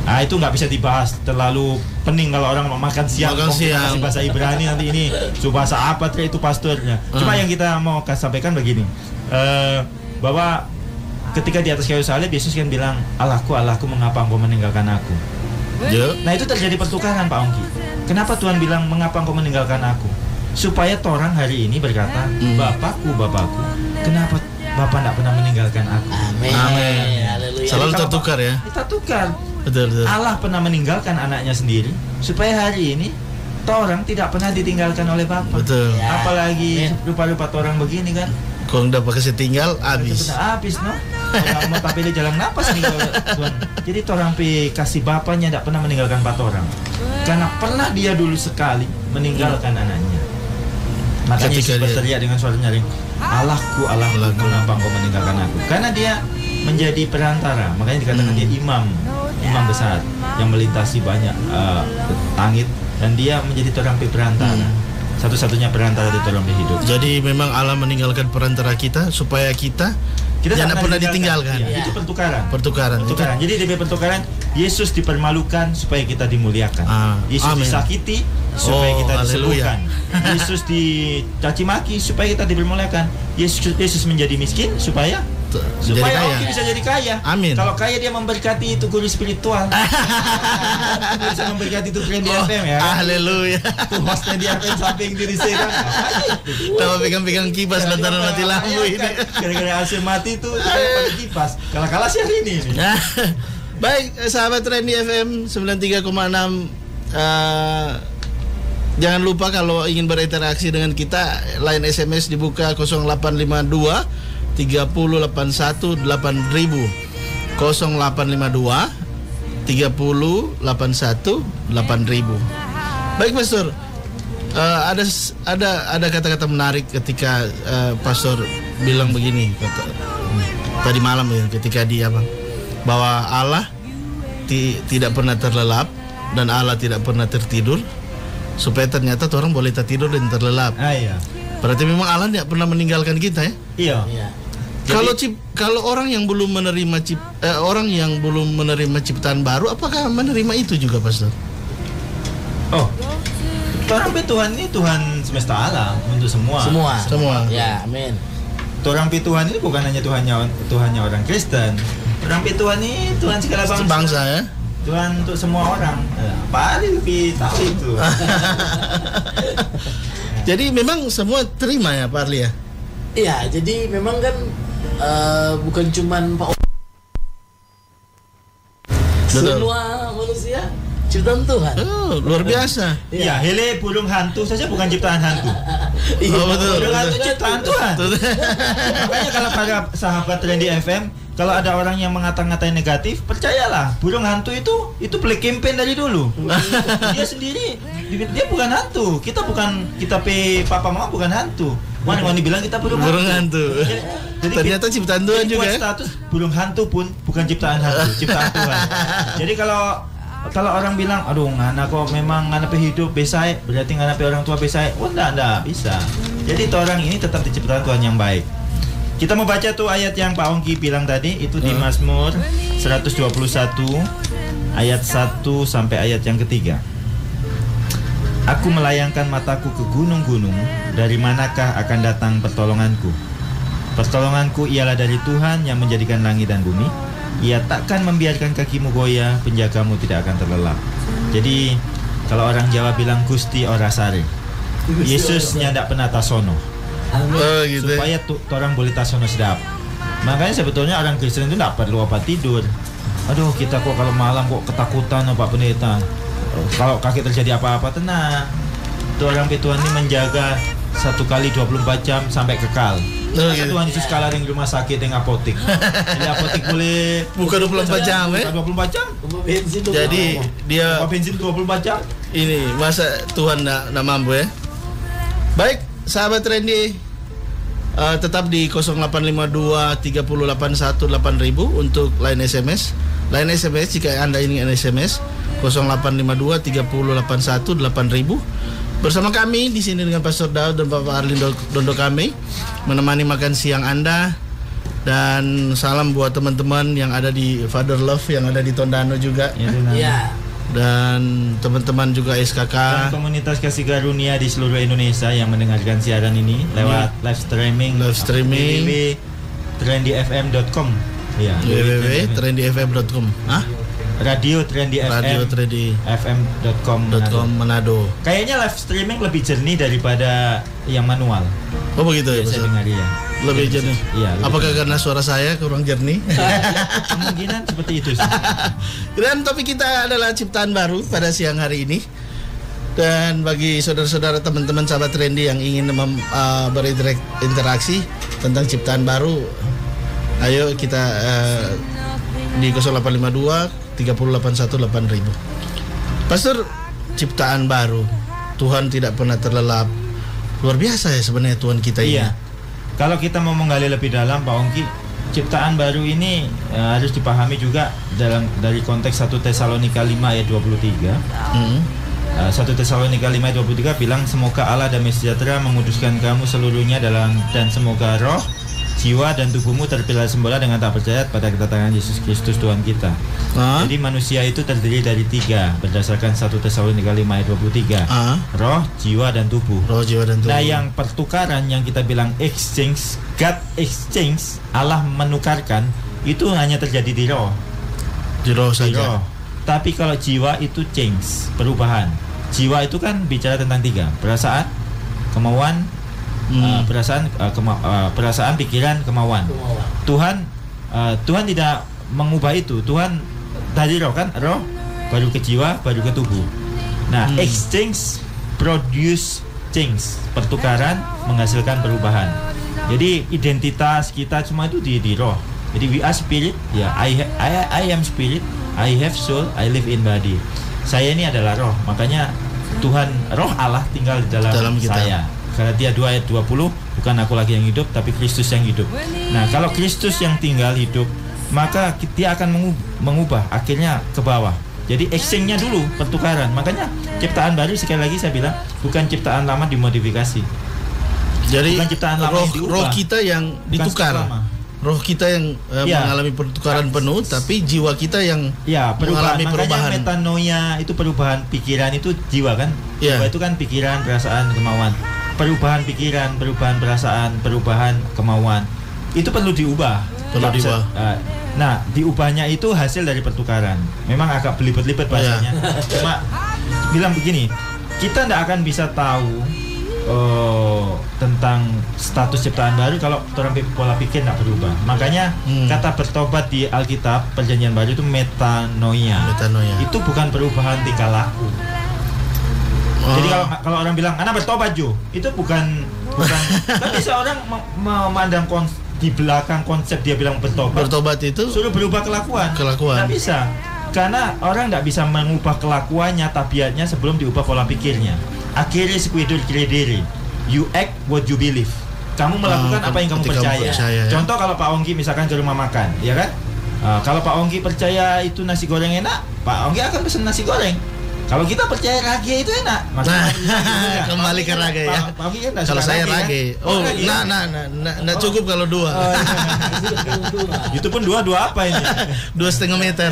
C: Nah itu nggak bisa dibahas terlalu pening kalau orang mau makan siang. Masih bahasa Ibrani nanti ini bahasa apa itu pastornya. Cuma yang kita mau sampaikan begini, bahwa ketika di atas kayu salib Yesus kan bilang, Allahku, mengapa engkau meninggalkan aku? Nah itu terjadi pertukaran Pak Ongki. Kenapa Tuhan bilang mengapa engkau meninggalkan aku? Supaya orang hari ini berkata, Bapakku, kenapa Bapak tidak pernah meninggalkan aku?
D: Amin.
B: Selalu tertukar ya.
C: Kita tukar.
B: Betul.
C: Allah pernah meninggalkan anaknya sendiri supaya hari ini orang tidak pernah ditinggalkan oleh Bapa.
B: Betul.
C: Apalagi rupa-rupa orang begini kan.
B: Kalau udah pakai setinggal habis.
C: Habis no. Kalau mau pilih jalan napas nih Tuhan. Jadi orang kasih bapaknya tidak pernah meninggalkan orang. Karena pernah dia dulu sekali meninggalkan anaknya. Makanya Yesus berteriak dengan suara nyaring, Allahku, mengapa engkau meninggalkan aku? Karena dia menjadi perantara. Makanya dikatakan dia imam besar yang melintasi banyak langit, dan dia menjadi terampi perantara. Satu-satunya perantara di terampi hidup.
B: Jadi memang Allah meninggalkan perantara kita supaya kita jangan pernah ditinggalkan.
C: Ya. Itu pertukaran.
B: Itu.
C: Jadi di pertukaran Yesus dipermalukan supaya kita dimuliakan. Yesus disakiti supaya kita disembuhkan. Yesus dicaci maki supaya kita dipermuliakan. Yesus menjadi miskin supaya
B: kaya.
C: Bisa jadi kaya.
B: Amin.
C: Kalau kaya dia memberkati itu guru spiritual. Bisa memberkati itu Trendy FM ya.
B: Haleluya.
C: Tuh hostnya di FM samping diri saya kan.
B: Tahu pegang-pegang kipas lantaran mati lampu ini.
C: Gara-gara AC mati itu pakai kipas. Kalah sih hari ini.
B: Baik, sahabat Trendy FM 93,6. Jangan lupa kalau ingin berinteraksi dengan kita, line SMS dibuka 0852 3081 8000 0852 3081 8000. Baik Pastor, ada kata-kata menarik ketika Pastor bilang begini tadi malam ya, ketika dia bahwa Allah tidak pernah terlelap dan Allah tidak pernah tertidur, supaya ternyata orang boleh tertidur dan terlelap.
C: Iya.
B: Berarti memang Allah tidak pernah meninggalkan kita ya.
C: Iya.
B: Kalau orang yang belum menerima ciptaan baru, apakah menerima itu juga, Pastor?
C: Orang Tuhan ini Tuhan semesta alam untuk semua.
D: Ya, amin.
C: Orang Tuhan ini bukan hanya Tuhannya orang Kristen. Orang Tuhan ini Tuhan segala
B: bangsa ya.
C: Tuhan untuk semua orang. Pak Ali lebih tahu itu.
B: Jadi memang semua terima ya Pak Ali ya?
D: Iya, jadi memang kan bukan cuman Pak semua manusia ciptaan Tuhan.
B: Luar biasa.
C: Iya, hele burung hantu saja bukan ciptaan hantu.
B: Betul.
C: Burung hantu ciptaan Tuhan. Makanya kalau para sahabat Trendy FM, kalau ada orang yang ngata-ngatain negatif, percayalah, burung hantu itu play campaign dari dulu. Dia sendiri, dia bukan hantu. Kita papa mama bukan hantu. Wani bilang kita burung
B: hantu. Jadi ternyata ciptaan Tuhan juga.
C: Buat status burung hantu pun bukan ciptaan hantu, ciptaan Tuhan. Jadi kalau orang bilang, aduh ngana kok memang ngana hidup besai, berarti ngana orang tua besai. Enggak bisa. Jadi orang ini tetap diciptakan Tuhan yang baik. Kita mau baca tuh ayat yang Pak Ongki bilang tadi, itu di Mazmur 121 ayat 1 sampai ayat yang ketiga. Aku melayangkan mataku ke gunung-gunung, dari manakah akan datang pertolonganku? Pertolonganku ialah dari Tuhan yang menjadikan langit dan bumi. Ia takkan membiarkan kakimu goyah, penjagamu tidak akan terlelap. Jadi kalau orang Jawa bilang Gusti ora sare, Yesusnya tidak pernah tasono.
B: Gitu.
C: Supaya orang boleh tasono sedap. Makanya sebetulnya orang Kristen itu tidak perlu apa tidur. Aduh kita kok kalau malam kok ketakutan Pak Pendeta. Kalau kaki terjadi apa-apa tenang. Itu orang Tuhan ini menjaga 1 kali 24 jam sampai kekal.
B: Gitu.
C: Tuhan Yesus kalah dengan rumah sakit dengan apotek. Jadi apotek boleh
B: buka 24 jam ya.
C: 24 jam.
B: Jadi dia
C: bensin 24 jam.
B: Ini masa Tuhan enggak mampu ya. Baik, sahabat Trendy, tetap di 0852 3081 8000 untuk line SMS. Line SMS jika Anda ingin SMS 0852 3081 8000. Bersama kami di sini dengan Pastor Daud dan Bapak Arlindo Dondo kami menemani makan siang Anda Dan salam buat teman-teman yang ada di Father Love, yang ada di Tondano juga.
D: Ya.
B: Dan teman-teman juga SKK
C: dan komunitas kasih karunia di seluruh Indonesia yang mendengarkan siaran ini lewat live streaming www.trendyfm.com. Ya,
B: www.trendyfm.com.
C: Radio Trendy
B: FM.com Manado.
C: Kayaknya live streaming lebih jernih daripada yang manual.
B: Oh begitu ya,
C: saya dengar ya.
B: Lebih jernih.
C: Iya.
B: Apakah karena suara saya kurang jernih?
C: Kemungkinan seperti itu sih.
B: Dan topik kita adalah ciptaan baru pada siang hari ini. Dan bagi saudara-saudara, teman-teman sahabat Trendy yang ingin berinteraksi tentang ciptaan baru, ayo kita di 0852 3081 8000. Pastor, ciptaan baru, Tuhan tidak pernah terlelap. Luar biasa ya sebenarnya Tuhan kita ini.
C: Iya. Kalau kita mau menggali lebih dalam, Pak Ongki, ciptaan baru ini harus dipahami juga dari konteks 1 Tesalonika 5 ayat 23. 1 Tesalonika 5 ayat 23 bilang, semoga Allah damai sejahtera menguduskan kamu seluruhnya dan semoga roh, jiwa dan tubuhmu terpilih sempurna dengan tak percaya pada kedatangan Yesus Kristus Tuhan kita. Jadi manusia itu terdiri dari 3 berdasarkan 1 Tesalonika 5 ayat 23. Roh, jiwa dan tubuh. Nah, yang pertukaran yang kita bilang exchange, God exchange, Allah menukarkan, itu hanya terjadi di roh.
B: Di roh saja.
C: Tapi kalau jiwa itu change, perubahan. Jiwa itu kan bicara tentang 3, perasaan, kemauan, perasaan, pikiran, kemauan. Tuhan tidak mengubah itu. Tuhan dari roh kan, roh baru ke jiwa, baru ke tubuh. Nah, exchange produce change, pertukaran menghasilkan perubahan. Jadi identitas kita semua itu di roh. Jadi we are spirit, ya. I am spirit, I have soul, I live in body. Saya ini adalah roh, makanya Tuhan, roh Allah tinggal di dalam saya. Galatia 2 ayat 20, bukan aku lagi yang hidup, tapi Kristus yang hidup. Nah, kalau Kristus yang tinggal hidup, maka dia akan mengubah, akhirnya ke bawah. Jadi exchange-nya dulu, pertukaran. Makanya ciptaan baru, sekali lagi saya bilang, bukan ciptaan lama dimodifikasi.
B: Jadi
C: bukan ciptaan lama
B: roh kita yang ditukar. Roh kita yang mengalami pertukaran penuh, tapi jiwa kita yang mengalami perubahan.
C: Makanya metanoia itu perubahan pikiran, itu jiwa kan? Jiwa itu kan pikiran, perasaan, kemauan. Perubahan pikiran, perubahan perasaan, perubahan kemauan, itu perlu diubah. Nah, diubahnya itu hasil dari pertukaran. Memang agak belibet-libet bahasanya. Cuma bilang begini, kita tidak akan bisa tahu tentang status ciptaan baru kalau orang pola pikir tidak berubah. Makanya kata bertobat di Alkitab Perjanjian Baru itu metanoia. Itu bukan perubahan tingkah laku. Jadi kalau orang bilang anak bertobat Jo, itu bukan kan bisa orang memandang di belakang konsep dia bilang bertobat itu suruh berubah kelakuan. Nggak bisa, karena orang nggak bisa mengubah kelakuannya, tabiatnya sebelum diubah pola pikirnya. Akhirnya sequitur credere, you act what you believe. Kamu melakukan apa yang kamu percaya. Contoh kalau Pak Ongki misalkan ke rumah makan, ya kan? Kalau Pak Ongki percaya itu nasi goreng enak, Pak Ongki akan pesan nasi goreng. Kalau kita percaya rage itu enak,
B: kembali ke rage ya. Kalau saya rage, nah cukup kalau 2.
C: Itu pun 2 apa ini?
B: 2,5 meter.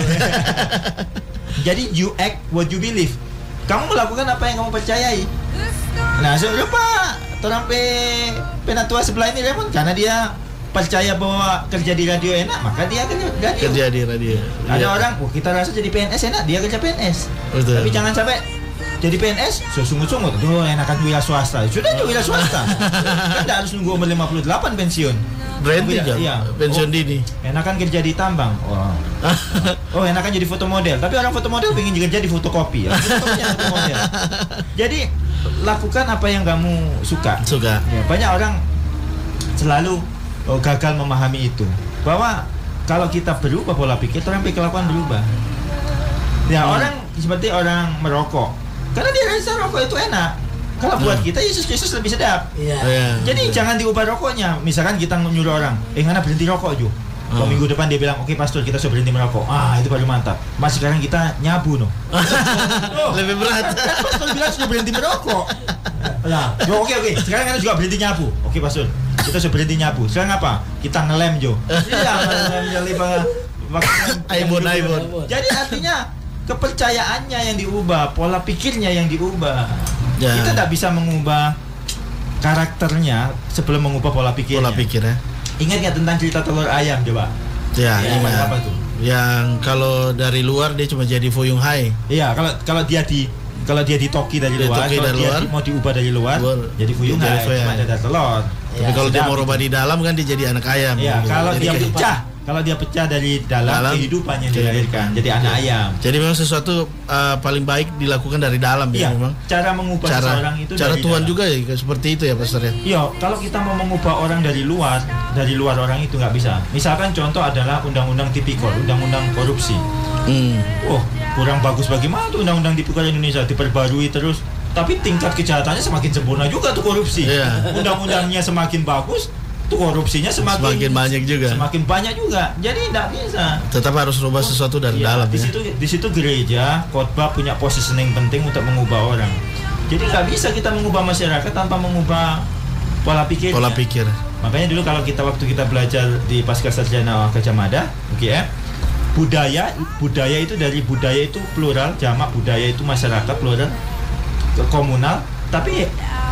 C: Jadi you act what you believe. Kamu melakukan apa yang kamu percayai. Nah, sudah Pak, terampe penatua sebelah ini Raymond, karena dia percaya bahwa kerja di radio enak, maka dia kerja di radio. Ada orang, kita rasa jadi PNS enak, dia kerja PNS. Betul. Tapi jangan sampai jadi PNS, sungut-sungut, enakan wira swasta. Sudah wira swasta. Kan tidak harus nunggu umur 58 pensiun.
B: Berhenti pensiun dini.
C: Enakan kerja di tambang. Enakan jadi foto model. Tapi orang foto model ingin kerja di fotokopi. Foto model. Jadi lakukan apa yang kamu suka. Ya, banyak orang selalu gagal memahami itu, bahwa kalau kita berubah pola pikir, orang kelakuan berubah. Ya, orang seperti orang merokok, karena dia rasa rokok itu enak. Kalau buat kita Yesus Kristus lebih sedap. Jadi jangan diubah rokoknya. Misalkan kita nyuruh orang, ngana berhenti rokok Jo. Kalau minggu depan dia bilang, oke pastor kita sudah berhenti merokok. Itu baru mantap. Mas sekarang kita nyabu
B: Lebih berat.
C: Pastor bilang sudah berhenti merokok. Nah, oke. Sekarang kan juga berhenti nyabu. Oke pastor, kita sudah berhenti nyabu. Sekarang apa? Kita ngelem Jo. Iya, ngelem
B: Aibon.
C: Jadi artinya kepercayaannya yang diubah, pola pikirnya yang diubah. Kita tidak bisa mengubah karakternya sebelum mengubah pola pikirnya. Ingat nggak tentang cerita telur ayam coba?
B: Ya, ingat.
C: Apa tuh?
B: Yang kalau dari luar dia cuma jadi Fuyung Hai.
C: Iya, kalau dia ditoki dari luar, kalau dia mau diubah dari luar, jadi Fuyung Hai, cuma ada telur.
B: Tapi kalau dia mau rubah di dalam kan dia jadi anak ayam.
C: Iya, kalau dia pecah dari dalam kehidupan yang dilahirkan, jadi anak ayam.
B: Jadi memang sesuatu paling baik dilakukan dari dalam ya memang.
C: Cara mengubah seseorang itu
B: cara
C: dari
B: Tuhan
C: dalam.
B: juga ya seperti itu ya pastor ya.
C: Iya, kalau kita mau mengubah orang dari luar orang itu nggak bisa. Misalkan contoh adalah undang-undang tipikor, undang-undang korupsi. Kurang bagus bagaimana tuh undang-undang tipikor Indonesia diperbarui terus. Tapi tingkat kejahatannya semakin sempurna juga tuh korupsi. Undang-undangnya semakin bagus, tuh korupsinya semakin
B: banyak juga.
C: Semakin banyak juga. Jadi tidak bisa.
B: Tetap harus rubah sesuatu dari dalam.
C: Di situ gereja, khotbah punya positioning penting untuk mengubah orang. Jadi nggak bisa kita mengubah masyarakat tanpa mengubah pola pikir. Makanya dulu kalau waktu kita belajar di Pascasarjana Gajah Mada, budaya itu dari budaya itu plural, jamak budaya itu masyarakat plural. Komunal, tapi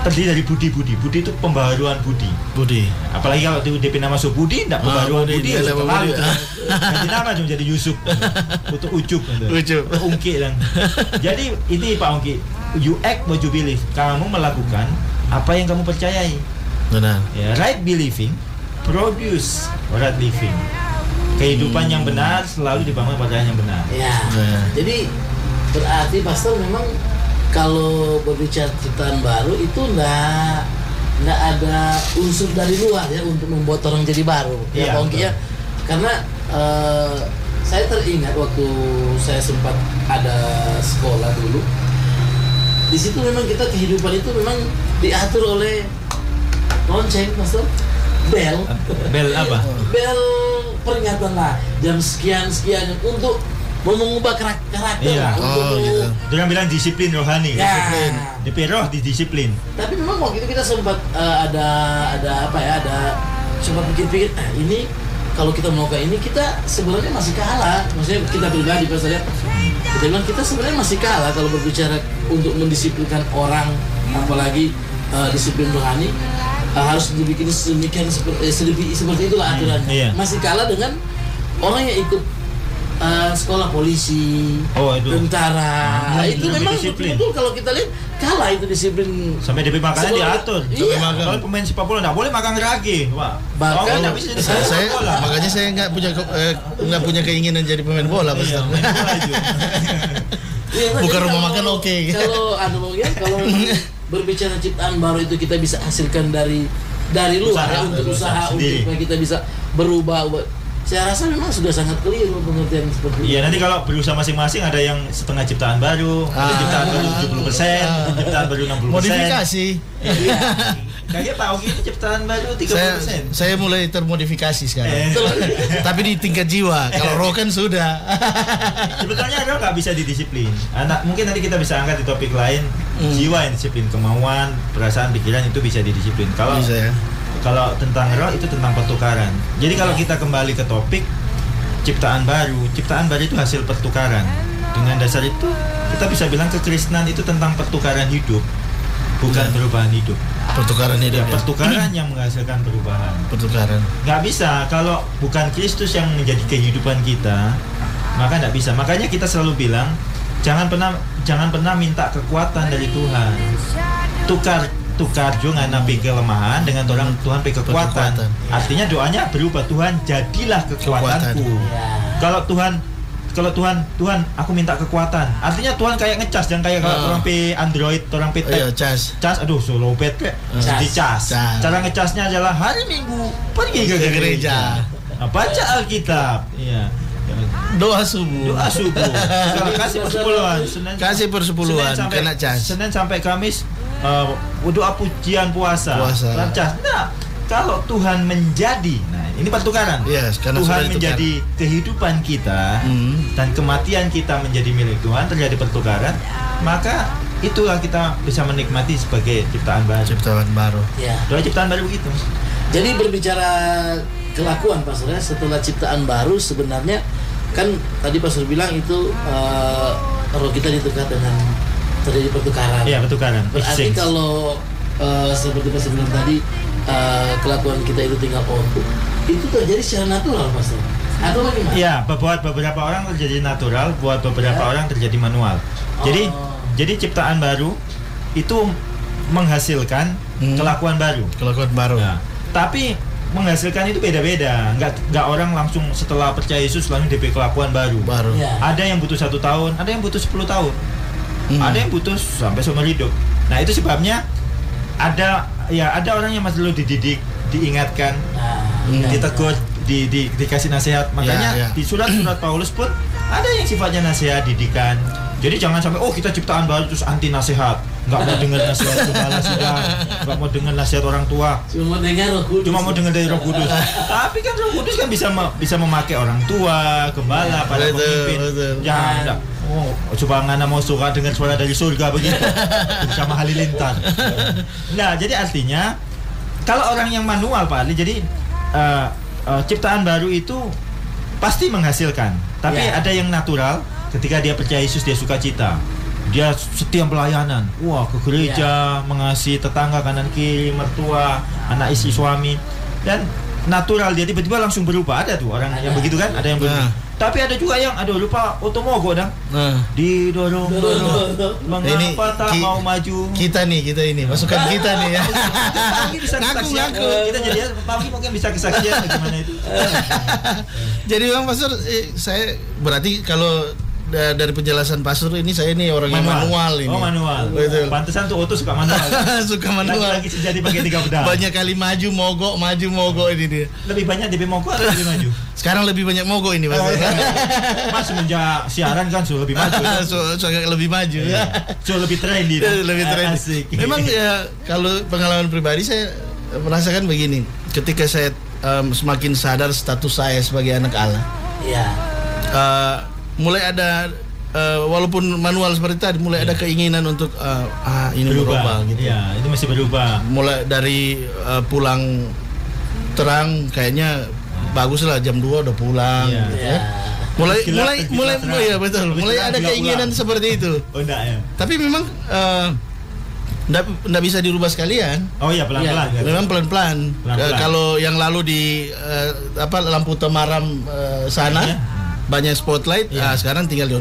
C: terdiri dari budi. Budi itu pembaharuan budi. Apalagi kalau DP nama Subudi, tidak pembaharuan budi. Ganti nama cuma jadi Yusuf, untuk Ucup, Ungki dan. Jadi ini Pak Ungki, you act what you believe. Kamu melakukan apa yang kamu percayai.
B: Benar.
C: Ya, right believing produce right living. Kehidupan yang benar selalu dibangun pada yang benar.
D: Jadi berarti pastor memang kalau berbicara ciptaan baru itu nggak ada unsur dari luar ya untuk membuat orang jadi baru ya Pak Ongki ya. Karena saya teringat waktu saya sempat ada sekolah dulu, di situ memang kita kehidupan itu memang diatur oleh lonceng pastor, bel
C: apa?
D: Bel peringatan lah jam sekian untuk mau mengubah karakter
C: gitu. Dengan bilang disiplin rohani, disiplin. DP roh disiplin.
D: Tapi memang waktu itu kita sempat ada sempat pikir-pikir, ini kalau kita melakukan ini kita sebenarnya masih kalah. Maksudnya kita pribadi saya kita bilang kita sebenarnya masih kalah kalau berbicara untuk mendisiplinkan orang, apalagi disiplin rohani harus dibikin sedemikian seperti itulah aturannya. Masih kalah dengan orang yang ikut sekolah polisi, tentara, itu memang betul kalau kita lihat kalah itu disiplin.
C: Sampai DP makannya diatur. Kalau pemain sepak bola nggak boleh makan ragi,
B: makanya saya nggak punya keinginan jadi pemain bola, Pastor. Bukan rumah makan
D: Kalau berbicara ciptaan baru itu kita bisa hasilkan dari luar untuk usaha untuk kita bisa berubah. Saya rasa memang sudah sangat keliru pengertian seperti itu.
C: Iya, nanti kalau berusaha masing-masing ada yang setengah ciptaan baru, ada ciptaan baru 70%, ciptaan baru 60%.
B: Modifikasi.
C: Iya. Kayaknya Pak Ogi itu ciptaan baru 30%.
B: Saya mulai termodifikasi sekarang. Tapi di tingkat jiwa. Kalau roh kan sudah.
C: Sebetulnya roh nggak bisa didisiplin. Mungkin nanti kita bisa angkat di topik lain. Jiwa yang disiplin, kemauan, perasaan, pikiran itu bisa didisiplin. Kalau tentang roh itu tentang pertukaran. Jadi kalau kita kembali ke topik ciptaan baru itu hasil pertukaran. Dengan dasar itu kita bisa bilang kekristenan itu tentang pertukaran hidup, bukan perubahan hidup.
B: Pertukaran hidup.
C: Pertukaran yang menghasilkan perubahan.
B: Pertukaran.
C: Nggak bisa kalau bukan Kristus yang menjadi kehidupan kita, maka nggak bisa. Makanya kita selalu bilang jangan pernah minta kekuatan dari Tuhan. Tukar juga nabi kelemahan dengan Tuhan kekuatan. Artinya doanya berubah, Tuhan jadilah kekuatanku. Kalau Tuhan aku minta kekuatan. Artinya Tuhan kayak ngecas, jangan kayak orang pe Android, orang pe
B: cas.
C: Aduh solo pet di cas. Cara ngecasnya adalah hari Minggu pergi ke gereja. Baca Alkitab. Iya.
B: Doa subuh.
C: Kalau kasih persepuluhan.
B: Kena cas.
C: Senin sampai Kamis doa pujian puasa. Cas. Nah, kalau Tuhan menjadi, nah ini pertukaran.
B: Yes, karena
C: Tuhan menjadi kehidupan kita dan kematian kita menjadi milik Tuhan, terjadi pertukaran. Maka itulah kita bisa menikmati sebagai ciptaan baru.
B: Ciptaan baru.
D: Ya.
C: Doa ciptaan baru begitu.
D: Jadi berbicara kelakuan Pastor ya, setelah ciptaan baru sebenarnya kan tadi Pastor bilang itu kalau kita ditukar dengan terjadi pertukaran.
C: Iya, pertukaran.
D: Berarti kalau seperti Pastor bilang tadi kelakuan kita itu tinggal output, itu terjadi secara natural Pastor atau bagaimana?
C: Iya, buat beberapa orang terjadi natural, buat beberapa orang terjadi manual. Jadi ciptaan baru itu menghasilkan kelakuan baru.
B: Kelakuan baru.
C: Nah, tapi menghasilkan itu beda-beda. Nggak orang langsung setelah percaya Yesus langsung DP kelakuan baru.
D: Ya.
C: Ada yang butuh 1 tahun, ada yang butuh 10 tahun, ada yang butuh sampai seumur hidup. Nah itu sebabnya ada orang yang masih perlu dididik, diingatkan, ditegur, dikasih nasihat. Makanya di surat-surat Paulus pun ada yang sifatnya nasihat, didikan. Jadi jangan sampai kita ciptaan baru terus anti nasihat, nggak mau dengar nasihat gembala sidang, nggak mau dengar nasihat orang tua, cuma mau dengar dari Roh Kudus. Tapi kan Roh Kudus kan bisa memakai orang tua, gembala, para pemimpin. Jangan coba ngana mau suka dengar suara dari surga begitu sama halilintar. Nah jadi artinya kalau orang yang manual Pak Ali, jadi ciptaan baru itu pasti menghasilkan, tapi ada yang natural. Ketika dia percaya Yesus, dia sukacita, dia setia pelayanan, ke gereja, mengasihi tetangga kanan kiri, mertua, anak istri suami, dan natural dia tiba-tiba langsung berubah. Ada tuh orang yang begitu kan, ada yang berubah. Tapi ada juga yang lupa otomogo dah, didorong, mengapa tak mau maju?
B: Kita ini masukan kita nih ya.
C: Pagi bisa kesaksian, kita jadi pagi mungkin bisa kesaksian bagaimana itu.
B: Jadi Bang Pastor, saya berarti kalau dari penjelasan Pastor ini saya ini orang yang manual ini.
C: Oh manual.
B: Betul.
C: Pantesan tuh Oto suka manual.
B: Suka manual.
C: Lagi jadi pakai 3 pedal.
B: Banyak kali maju mogok ini dia.
C: Lebih banyak DP mogok atau lebih maju?
B: Sekarang lebih banyak mogok ini Pastor.
C: Mas semenjak siaran kan lebih maju.
B: Lebih maju.
C: Lebih trendy.
B: Lebih trendy.
C: Asik.
B: Memang ya kalau pengalaman pribadi saya merasakan begini. Ketika saya semakin sadar status saya sebagai anak Allah.
D: Iya.
B: Mulai ada walaupun manual seperti tadi, mulai ada keinginan untuk ini berubah gitu.
C: Iya, itu masih berubah.
B: Mulai dari pulang terang kayaknya bagus lah, jam 2 udah pulang gitu ya. Mulai ya betul. Mulai ada keinginan seperti itu.
C: Oh enggak ya.
B: Tapi memang enggak bisa dirubah sekalian.
C: Oh iya, pelan-pelan.
B: Memang pelan-pelan. Kalau yang lalu di lampu temaram sana banyak spotlight, sekarang tinggal di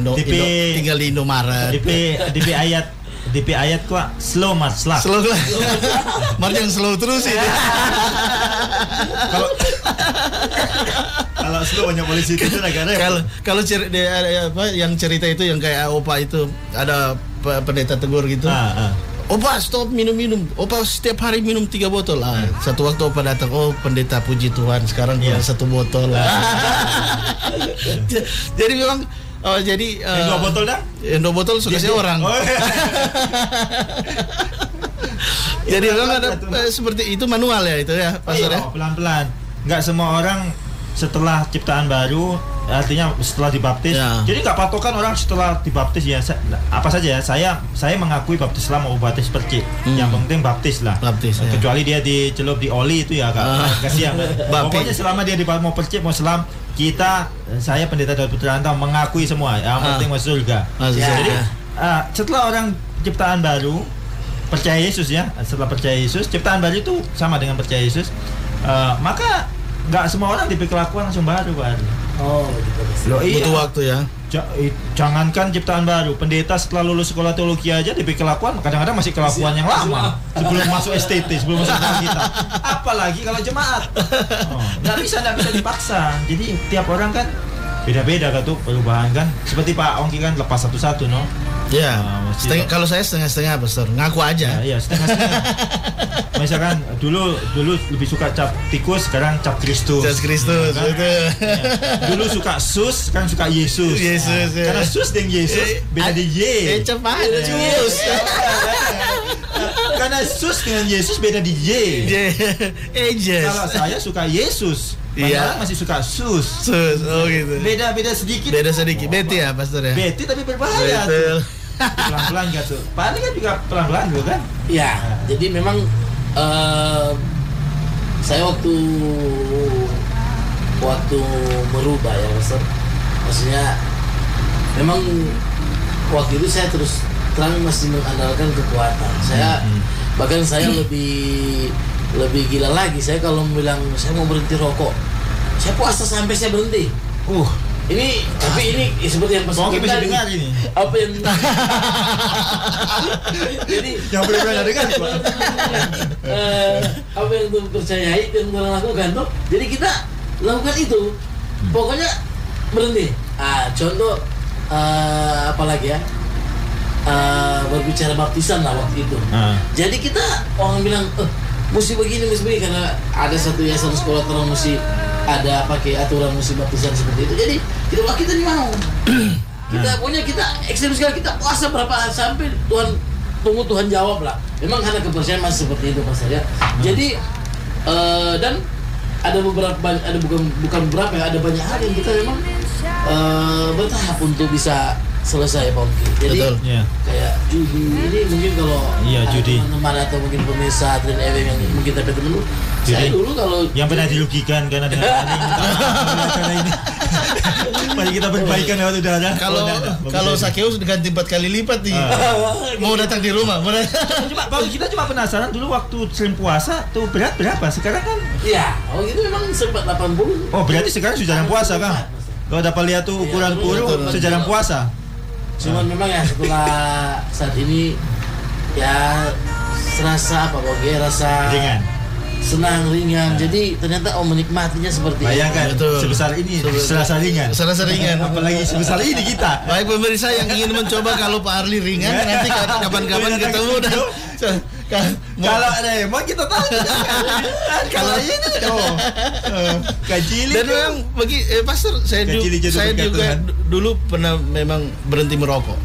B: Indomaret. DP ayat kok slow march lah. Slow march yang slow terus ini. Kalau slow banyak polisi itu negara. Kalau yang cerita itu yang kayak Opa itu ada pendeta tegur gitu. Opa stop minum. Opa setiap hari minum 3 botol lah. Satu waktu Opa datang, pendeta puji Tuhan sekarang kurang 1 botol lah. Jadi memang jadi
C: 2 botol dah?
B: 2 botol sukanya orang. Jadi memang ada seperti itu manual ya itu ya Pastor ya.
C: Pelan-pelan. Enggak semua orang setelah ciptaan baru, artinya setelah dibaptis. Jadi nggak patokan orang setelah dibaptis ya apa saja ya. Saya mengakui baptis Islam mau baptis percik. Yang penting baptis lah. Kecuali dia dicelup di oli itu ya kasihan. Pokoknya selama dia mau percik mau selam, saya pendeta Daud Putranto mengakui semua. Yang penting masuk surga. Jadi setelah orang ciptaan baru percaya Yesus ya, setelah percaya Yesus, ciptaan baru itu sama dengan percaya Yesus. Maka nggak semua orang dipikir kelakuan langsung baru Pak.
B: Butuh waktu ya.
C: Jangankan ciptaan baru, pendeta setelah lulus sekolah teologi aja dipikir kelakuan kadang-kadang masih kelakuan yang lama sebelum masuk STT, sebelum masuk kita. Apalagi kalau jemaat. Nggak bisa dipaksa. Jadi tiap orang kan beda-beda kan tuh perubahan kan. Seperti Pak Ongki kan lepas satu-satu
B: Ya, kalau saya setengah-setengah Pastor, ngaku aja.
C: Iya, setengah-setengah. Misalkan dulu lebih suka cap tikus, sekarang cap Kristus.
B: Cap Kristus,
C: kan? Ya. Dulu suka sus, sekarang suka Yesus. Karena sus dan Yesus beda di Y.
B: Cepat, Yesus.
C: karena sus dengan Yesus beda di Y. Kalau saya suka Yesus, Orang masih suka sus.
B: Oh gitu.
C: Beda sedikit.
B: Beda sedikit. Beti ya pastor ya.
C: Beti tapi berbahaya. Betul. Pelan-pelan gitu. Paling kan juga pelan-pelan dulu kan?
D: Iya. Jadi memang saya waktu merubah ya pastor. Maksudnya memang waktu itu saya terus terang masih mengandalkan kekuatan. Saya bahkan saya lebih gila lagi. Saya kalau bilang saya mau berhenti rokok, saya puasa sampai saya berhenti. Ini tapi ini seperti yang pastor
C: bisa dengar ini.
D: Apa yang jadi
C: yang benar-benar dengar
D: apa yang tuh percayai dan orang lakukan tuh. Jadi kita lakukan itu. Pokoknya berhenti. Contoh apalagi ya? Berbicara baptisan lah waktu itu. Jadi kita orang bilang mesti begini karena ada satu yayasan sekolah terang mesti ada pakai aturan mesti baptisan seperti itu. Jadi kita nih mau. Kita ekstrem sekali, kita puasa berapa sampai Tuhan jawab lah. Memang karena kepercayaan masih seperti itu Mas ya. Jadi dan ada bukan beberapa ya, ada banyak hal yang kita memang bertahap untuk bisa selesai Pak Oki. Jadi kayak judi ini mungkin kalau teman-teman atau mungkin pemirsa Tren FM yang mungkin tapi temen lu, saya dulu kalau
C: yang pernah dirugikan karena dengan acara ini. Mari kita berbaikan lewat udara.
B: Kalau Sakeus diganti 4 kali lipat nih. Mau datang di rumah.
C: Coba kita cuma penasaran dulu waktu sering puasa tuh berat berapa? Sekarang kan?
D: Iya, itu memang sempat 80.
C: Oh, berarti sekarang sudah jarang puasa kan? Kalau dapat lihat tuh ukuran kurung sejarah puasa.
D: Cuman memang ya setelah saat ini ya serasa rasa
C: ringan,
D: senang ringan. Jadi ternyata menikmatinya seperti
C: bayangkan sebesar ini serasa ringan. Apalagi sebesar ini kita.
B: Baik pemirsa yang ingin mencoba kalau Pak Arli ringan nanti kapan-kapan ketemu
C: kalau ada emang kita tahu kalau ini kajili
B: dan memang bagi pastor saya juga dulu pernah memang berhenti merokok.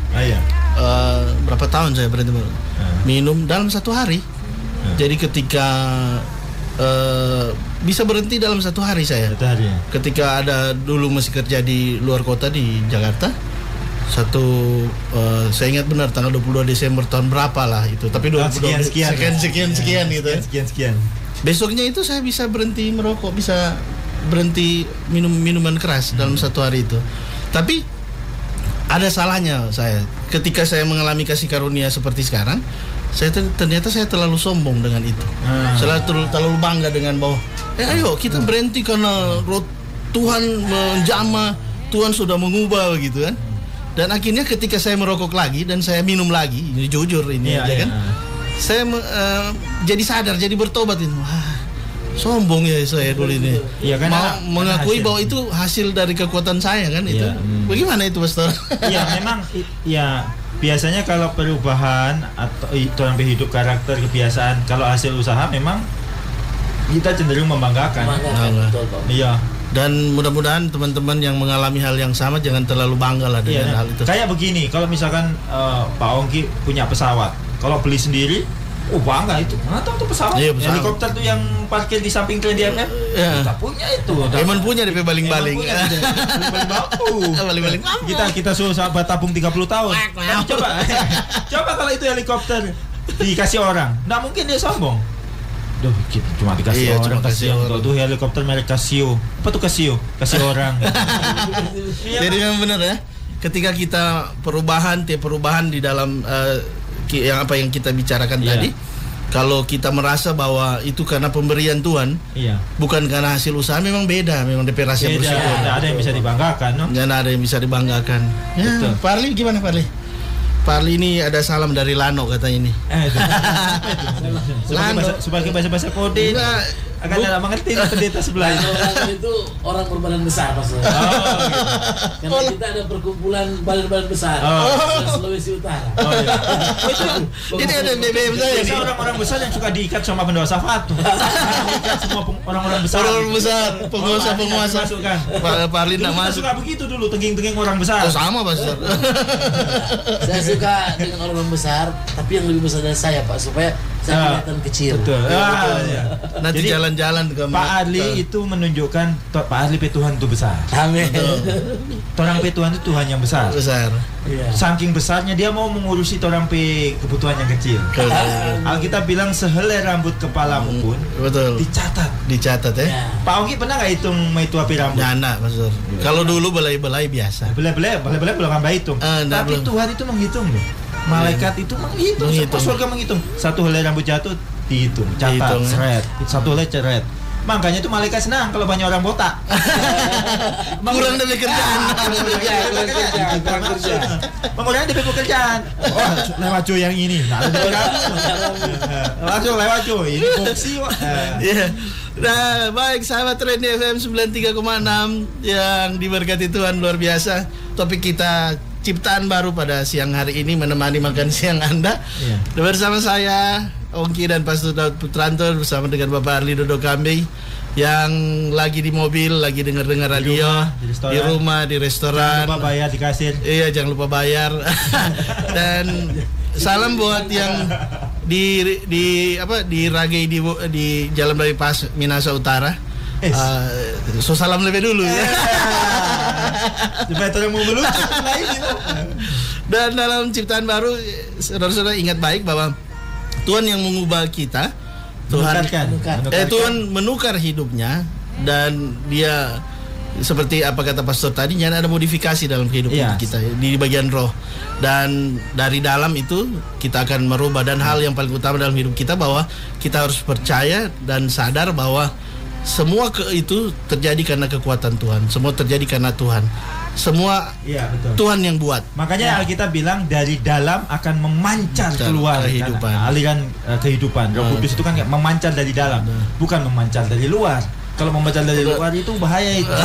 B: Berapa tahun saya berhenti merokok, minum dalam 1 hari. Jadi ketika bisa berhenti dalam 1 hari saya. Ketika ada dulu masih kerja di luar kota di Jakarta. Saya ingat benar tanggal 22 Desember tahun berapa lah itu. Tapi 22 sekian gitu.
C: Sekian.
B: Besoknya itu saya bisa berhenti merokok, bisa berhenti minum minuman keras dalam 1 hari itu. Tapi ada salahnya saya. Ketika saya mengalami kasih karunia seperti sekarang, ternyata saya terlalu sombong dengan itu. Saya terlalu bangga dengan bahwa ayo kita berhenti karena Tuhan menjamah, Tuhan sudah mengubah gitu kan. Dan akhirnya ketika saya merokok lagi dan saya minum lagi, ini jujur ini kan. Saya jadi sadar, jadi bertobat ini. Wah, sombong ya saya dulu ini.
C: Kan
B: mengakui bahwa itu hasil dari kekuatan saya kan itu. Bagaimana itu Pastor?
C: Memang biasanya kalau perubahan atau dalam hidup karakter kebiasaan kalau hasil usaha memang kita cenderung membanggakan. Iya.
B: Dan mudah-mudahan teman-teman yang mengalami hal yang sama jangan terlalu bangga lah dengan hal itu.
C: Kayak begini, kalau misalkan Pak Ongki punya pesawat, kalau beli sendiri, bangga itu. Tahu tuh pesawat? Helikopter tuh yang parkir di samping Tren FM, kita punya itu.
B: Eman punya DP baling-baling.
C: Baling-baling. Kita suruh sahabat tabung 30 tahun. Coba kalau itu helikopter dikasih orang, nggak mungkin dia sombong. Cuma dikasih orang, kasihan tuh helikopter merek Casio. Apa tuh Casio? Kasih orang.
B: Jadi memang benar ya. Ketika kita perubahan di dalam yang kita bicarakan tadi, kalau kita merasa bahwa itu karena pemberian Tuhan, bukan karena hasil usaha, memang beda, memang DP rasa bersyukur.
C: Tidak ada yang bisa dibanggakan,
B: Jangan ada yang bisa dibanggakan. Pak Arli gimana Pak Arli? Pak Arli ini ada salam dari Lano katanya ini.
C: Sebagai bahasa kode akan tidak mengerti pendeta sebelah.
D: Lano itu orang berbadan besar Pastor. Karena kita ada perkumpulan badan-badan besar di Sulawesi Utara.
B: Ini ada BBM saya.
C: Biasa orang-orang besar yang suka diikat sama pendosa Fatu. Diikat semua orang-orang besar.
B: Orang besar, penguasa. Pak Arli tidak masuk.
C: Suka begitu dulu, tengking-tengking orang besar.
B: Sama Pastor.
D: Saya suka dengan orang besar, tapi yang lebih besar dari saya Pak, supaya saya kelihatan kecil.
C: Betul.
B: Ya. Nanti jadi, jalan-jalan ke
C: Pak Adli itu menunjukkan Pak Adli Tuhan itu besar.
D: Amin.
C: Torang Tuhan itu Tuhan yang besar.
B: Besar.
D: Iya.
C: Saking besarnya dia mau mengurusi torang kebutuhan yang kecil. Alkitab bilang sehelai rambut kepalamu pun
B: betul. Dicatat ya.
C: Pak Ongki pernah nggak hitung itu api rambut?
B: Nggak, Pastor. Kalau dulu belai-belai biasa.
C: Belai belum nambah hitung. Tapi Tuhan itu menghitung loh. Malaikat itu menghitung. Surga menghitung. Satu helai rambut jatuh dihitung, catat, seret. Satu helai ceret. Makanya itu malaikat senang kalau banyak orang botak.
B: Kurang dari kerjaan.
C: Kurang kerja. Mengurangi dari pekerjaan. Oh, lewat Jo yang ini. Langsung lewat Jo. Ini boksi.
B: Iya. Nah, baik sahabat Trendy FM 93,6 yang diberkati Tuhan luar biasa. Topik kita ciptaan baru pada siang hari ini menemani makan siang Anda. Iya. Bersama saya Ongki dan Pastor Daud Putranto bersama dengan Bapak Arli Dodo Kambi yang lagi di mobil, lagi dengar radio, di rumah, di restoran.
C: Jangan lupa bayar di kasir.
B: Iya, jangan lupa bayar. Dan salam buat yang di Ragei di Jalan Bypass Minasa Utara. So salam lebih dulu ya.
C: Supaya orang mau melucu.
B: Dan dalam ciptaan baru, saudara-saudara ingat baik bahwa Tuhan yang mengubah kita, Tuhan menukar hidupnya, dan dia seperti apa kata pastor tadi, ada modifikasi dalam kehidupan kita di bagian roh, dan dari dalam itu kita akan merubah. Dan hal yang paling utama dalam hidup kita bahwa kita harus percaya dan sadar bahwa semua itu terjadi karena kekuatan Tuhan, semua terjadi karena Tuhan. Semua betul. Tuhan yang buat.
C: Makanya Alkitab bilang dari dalam akan memancar keluar kehidupan. Aliran kehidupan. Roh Kudus itu kan memancar dari dalam, bukan memancar dari luar. Kalau memancar dari luar itu bahaya itu.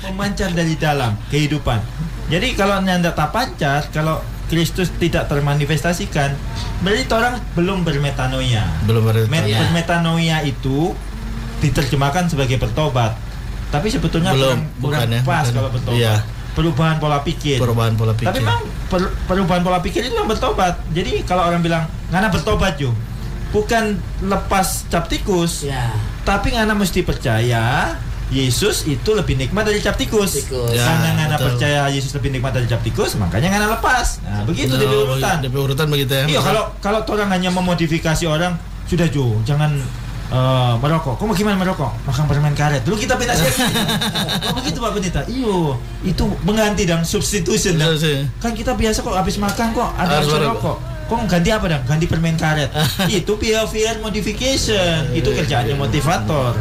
C: Memancar dari dalam kehidupan. Jadi kalau Anda tak pancar, kalau Kristus tidak termanifestasikan, berarti orang belum bermetanoia. Bermetanoia itu diterjemahkan sebagai bertobat. Tapi sebetulnya kurang pas kalau bertobat. Iya. Perubahan pola pikir. Tapi memang perubahan pola pikir itu yang bertobat. Jadi kalau orang bilang ngana bertobat yo, bukan lepas cap tikus, tapi ngana mesti percaya Yesus itu lebih nikmat dari cap tikus. Karena ngana percaya Yesus lebih nikmat dari cap tikus, makanya ngana lepas. Nah, begitu DP urutan.
B: DP urutan begitu ya.
C: Iya, kalau orang hanya memodifikasi orang, sudah Jo, jangan merokok. Kok mau gimana merokok? Makan permen karet. Dulu kita pindah sih. Oh begitu Pak Pendeta. Iyo, itu mengganti dan substitution. Kan kita biasa kok habis makan kok ada rokok. Kok ganti apa dong? Ganti permen karet. Itu behavior modification. Itu kerjaannya motivator.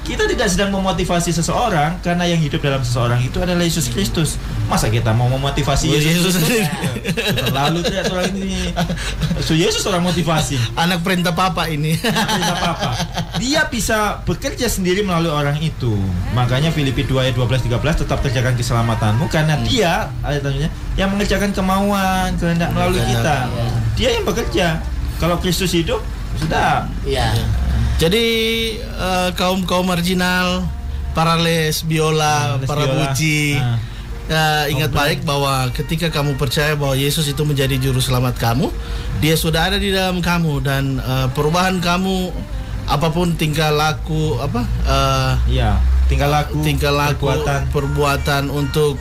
C: Kita tidak sedang memotivasi seseorang, karena yang hidup dalam seseorang itu adalah Yesus Kristus. Masa kita mau memotivasi Yesus? Lalu tidak orang ini. Yesus orang motivasi.
B: Anak perintah Papa ini.
C: Perintah Papa. Dia bisa bekerja sendiri melalui orang itu. Makanya Filipi 2 ayat 12-13 tetap kerjakan keselamatanmu, karena dia ayatnya yang mengerjakan kemauan kehendak melalui kita. Dia yang bekerja. Kalau Kristus hidup, sudah.
B: Jadi kaum marginal, para les biola, para buci, ingat baik bahwa ketika kamu percaya bahwa Yesus itu menjadi juru selamat kamu, Dia sudah ada di dalam kamu, dan perubahan kamu apapun tingkah laku tingkah laku perbuatan untuk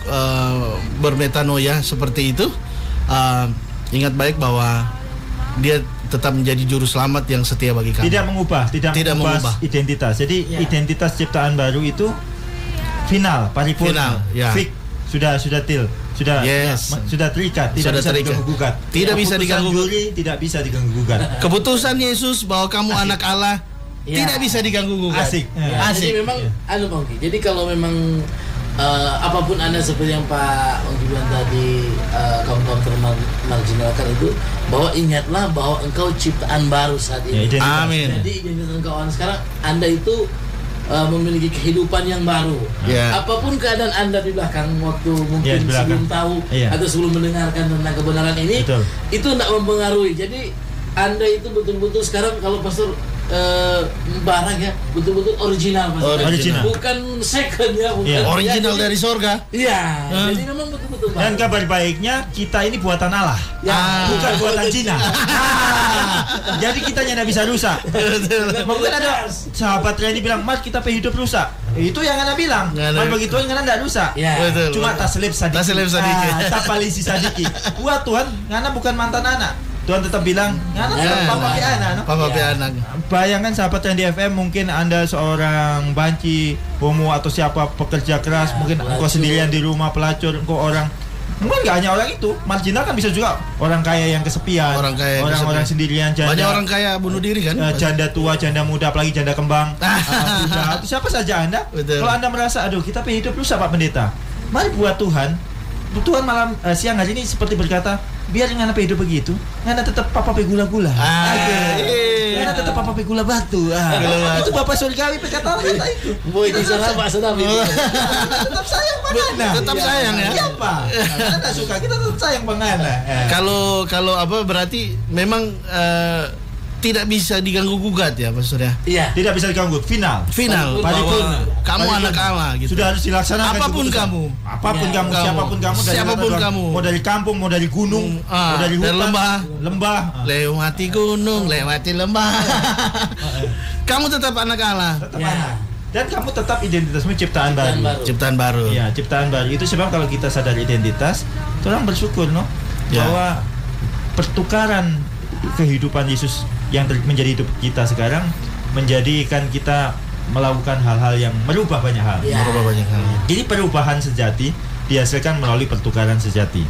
B: bermetanoia seperti itu, ingat baik bahwa Dia tetap menjadi juru selamat yang setia bagi kamu.
C: Tidak mengubah identitas. Jadi identitas ciptaan baru itu final, paripurna, fix, sudah terikat, tidak bisa diganggu-gugat.
B: Tidak bisa diganggu-gugat.
C: Tidak bisa diganggu-gugat.
B: Keputusan Yesus bahwa kamu anak Allah tidak bisa diganggu-gugat.
C: Asik.
D: Jadi memang jadi kalau memang apapun Anda seperti yang Pak Ongki bilang tadi, kaum-kaum termarginalkan itu, bahwa ingatlah bahwa engkau ciptaan baru saat ini.
B: Amin.
D: Jadi identitas engkau sekarang, Anda itu memiliki kehidupan yang baru. Apapun keadaan Anda di belakang, waktu mungkin sebelum tahu atau sebelum mendengarkan tentang kebenaran ini, itu tidak mempengaruhi. Jadi Anda itu betul-betul sekarang, kalau pastor barang ya betul-betul original,
C: original,
D: bukan second ya, bukan
B: original dari sorga.
D: Iya, jadi memang betul-betul.
C: Dan kabar baiknya kita ini buatan Allah, bukan buatan Cina. Jadi kita tidak bisa rusak. Mungkin ada sahabat Randy bilang, Mas kita hidup rusak. Itu yang Anda bilang. Mas begitu Anda tidak rusak. Cuma taslib sadiki. Tapalisi sadiki. Buat Tuhan, Anda bukan mantan anak. Tuhan tetap bilang, Papa anak. Bayangkan sahabat yang di FM, mungkin Anda seorang banci, homo atau siapa pekerja keras, mungkin engkau sendirian di rumah pelacur, engkau orang, mungkin nggak hanya orang itu, marginal kan bisa juga orang kaya yang kesepian, orang sendirian, janda.
B: Banyak orang kaya bunuh diri kan?
C: Janda tua, janda muda, apalagi janda kembang. Itu siapa saja Anda. Kalau Anda merasa, aduh kita hidup rusak Pak Pendeta, mari buat Tuhan malam siang hari ini seperti berkata, biar ngana hidup begitu, ngana tetap papa gula-gula. Ngana tetap papa gula batu. Itu Bapak surgawi berkata itu.
D: Boy di sana Pak sedap itu.
C: Tetap sayang Bangana.
B: Tetap sayang ya.
C: Siapa? Kita suka, kita tetap sayang Bangana.
B: Kalau apa berarti memang tidak bisa diganggu gugat ya Pak Surya?
C: Iya. Tidak bisa diganggu. Final.
B: Paripurna. Kamu anak Allah gitu.
C: Sudah harus dilaksanakan.
B: Apapun kamu, siapapun kamu.
C: Mau dari kampung, mau dari gunung, mau dari hutan, lembah.
B: Lewati gunung, lewati lembah. Kamu tetap anak Allah.
C: Tetap anak. Dan kamu tetap identitasmu ciptaan baru. Ya, ciptaan baru. Itu sebab kalau kita sadar identitas, orang bersyukur bahwa pertukaran kehidupan Yesus yang menjadi hidup kita sekarang menjadikan kita melakukan hal-hal yang merubah banyak hal. Jadi perubahan sejati dihasilkan melalui pertukaran sejati.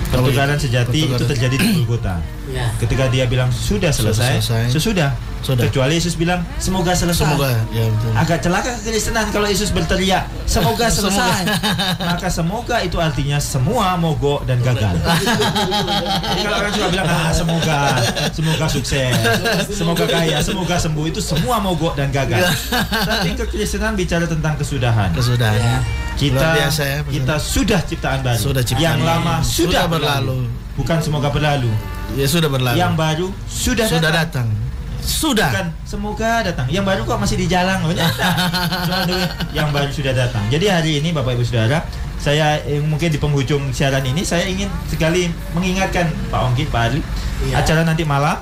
C: Pertukaran sejati itu terjadi di Golgota. Ketika dia bilang sudah selesai, sesudah. Kecuali Yesus bilang semoga selesai. Agak celaka kekristenan kalau Yesus berteriak semoga selesai. Maka semoga itu artinya semua mogok dan gagal. Jadi kalau orang juga bilang semoga sukses, semoga kaya, semoga sembuh, itu semua mogok dan gagal. Tapi kekristenan bicara tentang kesudahan. Kita sudah ciptaan baru. Yang lama sudah berlalu. Bukan semoga berlalu.
B: Ya sudah berlalu.
C: Yang baru sudah datang. Bukan semoga datang. Yang baru kok masih di jalan. Yang baru sudah datang. Jadi hari ini Bapak Ibu Saudara, saya mungkin di penghujung siaran ini saya ingin sekali mengingatkan Pak Ongki, Pak Adli, acara nanti malam.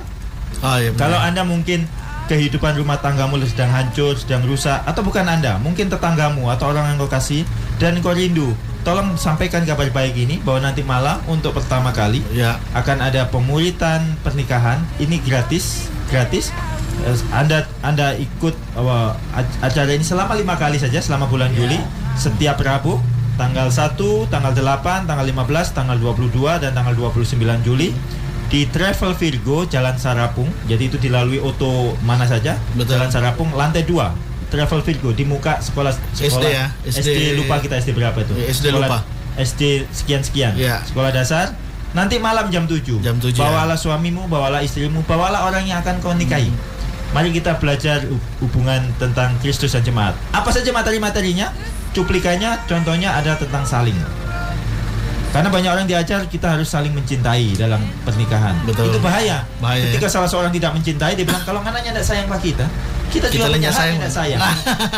C: Kalau Anda mungkin kehidupan rumah tanggamu sedang hancur, sedang rusak, atau bukan Anda, mungkin tetanggamu atau orang yang kau kasih dan kau rindu, tolong sampaikan kabar baik ini bahwa nanti malam untuk pertama kali akan ada pemuritan pernikahan. Ini gratis. Anda ikut acara ini selama 5 kali saja selama bulan Juli, setiap Rabu tanggal 1, tanggal 8, tanggal 15, tanggal 22 dan tanggal 29 Juli di Travel Virgo Jalan Sarapung. Jadi itu dilalui auto mana saja. Jalan Sarapung lantai 2 Travel Virgo di muka sekolah SD ya. SD lupa kita SD berapa itu? SD lupa. SD sekian-sekian. Sekolah dasar. Nanti malam jam 7. Bawalah suamimu, bawalah istrimu, bawalah orang yang akan kau nikahi. Mari kita belajar hubungan tentang Kristus dan jemaat. Apa saja materi-materinya? Cuplikannya, contohnya ada tentang saling. Karena banyak orang diajar kita harus saling mencintai dalam pernikahan. Itu bahaya. Ketika salah seorang tidak mencintai, dia bilang kalau ngananya tidak sayang sama kita juga punya hak tidak sayang.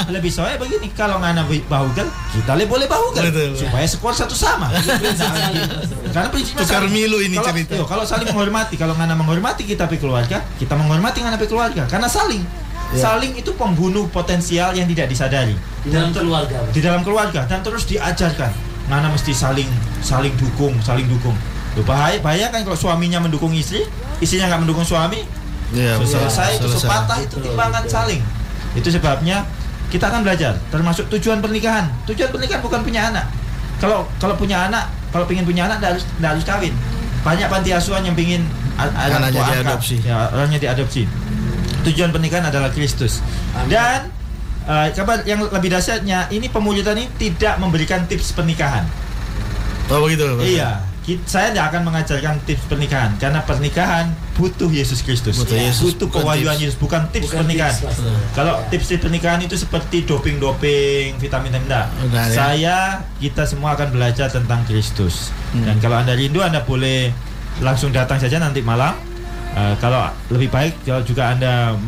C: Lebih soalnya begini, kalau ngana bahugan, kita boleh bahugan supaya skor satu sama. Karena prinsipnya
B: tukar milu ini cerita.
C: Kalau saling menghormati, kalau ngana menghormati kita pi keluarga, kita menghormati ngana pi keluarga. Karena saling itu pembunuh potensial yang tidak disadari di dalam keluarga dan terus diajarkan. Ngana mesti saling dukung. Bahaya kan kalau suaminya mendukung istri, istrinya nggak mendukung suami. Selesai. Sepatah itu timbangan saling. Itu sebabnya kita akan belajar termasuk tujuan pernikahan. Tujuan pernikahan bukan punya anak. Kalau punya anak, kalau ingin punya anak tidak harus kawin. Banyak panti asuhan yang ingin anaknya diadopsi. Orangnya diadopsi. Tujuan pernikahan adalah Kristus. Dan kabar yang lebih dahsyatnya, ini pemujatan ini tidak memberikan tips pernikahan.
B: Oh begitu.
C: Iya. Saya tidak akan mengajarkan tips pernikahan karena pernikahan butuh Yesus Kristus, butuh kewahyuan Yesus, bukan tips pernikahan. Kalau tips pernikahan itu seperti doping, vitamin enggak. Kita semua akan belajar tentang Kristus. Dan kalau Anda rindu, Anda boleh langsung datang saja nanti malam. Kalau lebih baik kalau juga Anda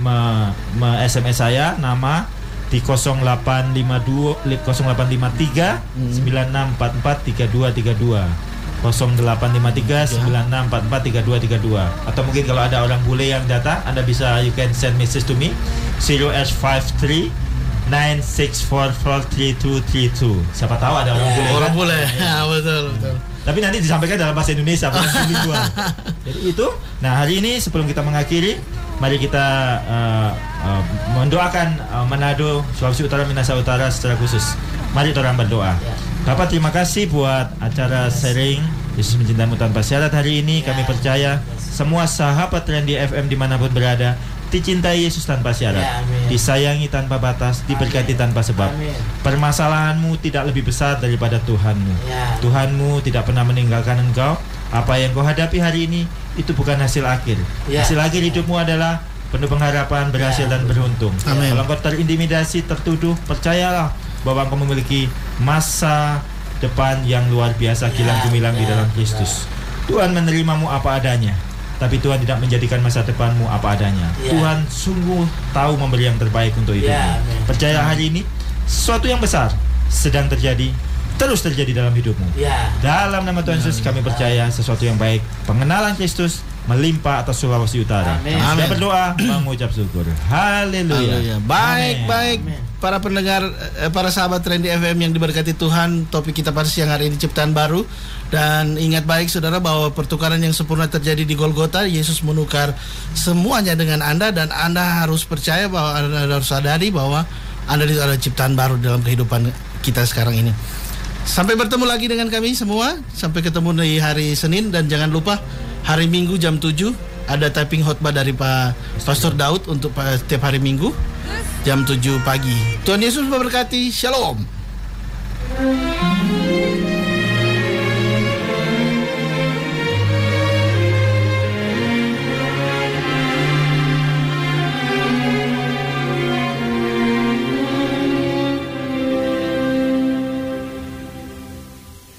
C: SMS saya nama di 0852 0853 9644 3232 0853 9644 3232. Atau mungkin kalau ada orang bule yang datang, Anda bisa, you can send message to me 0S53 9644332. Siapa tahu ada orang bule.
B: Orang bule. Ya, betul.
C: Tapi nanti disampaikan dalam bahasa Indonesia, bukan bilingual. Jadi itu. Nah, hari ini sebelum kita mengakhiri, mari kita mendoakan Manado, Sulawesi Utara, Minahasa Utara secara khusus. Mari kita orang berdoa. Bapak, terima kasih buat acara sharing Yesus Mencintaimu Tanpa Syarat hari ini. Kami percaya semua sahabat Trendy FM dimanapun berada dicintai Yesus tanpa syarat, disayangi tanpa batas, diberkati tanpa sebab. Permasalahanmu tidak lebih besar daripada Tuhanmu. Tuhanmu tidak pernah meninggalkan engkau. Apa yang kau hadapi hari ini itu bukan hasil akhir. Hasil akhir hidupmu adalah penuh pengharapan, berhasil dan beruntung. Kalau engkau terintimidasi, tertuduh, percayalah bahwa engkau memiliki masa depan yang luar biasa, kilang gemilang di dalam Kristus. Tuhan menerimamu apa adanya, tapi Tuhan tidak menjadikan masa depanmu apa adanya. Tuhan sungguh tahu memberi yang terbaik untuk hidupmu. Percaya hari ini sesuatu yang besar sedang terjadi, terus terjadi dalam hidupmu. Dalam nama Tuhan Yesus kami percaya sesuatu yang baik, pengenalan Kristus melimpah atas Sulawesi Utara. Kita berdoa mengucap syukur. Haleluya.
B: Baik. Para pendengar, para sahabat Trendy FM yang diberkati Tuhan, topik kita pada siang hari ini ciptaan baru. Dan ingat baik saudara bahwa pertukaran yang sempurna terjadi di Golgota. Yesus menukar semuanya dengan Anda, dan Anda harus percaya bahwa Anda harus sadari bahwa Anda itu adalah ciptaan baru dalam kehidupan kita sekarang ini. Sampai bertemu lagi dengan kami semua. Sampai ketemu di hari Senin. Dan jangan lupa hari Minggu jam 7 ada typing khotbah dari Pak Pastor Daud untuk setiap hari Minggu jam 7 pagi. Tuhan Yesus memberkati. Shalom.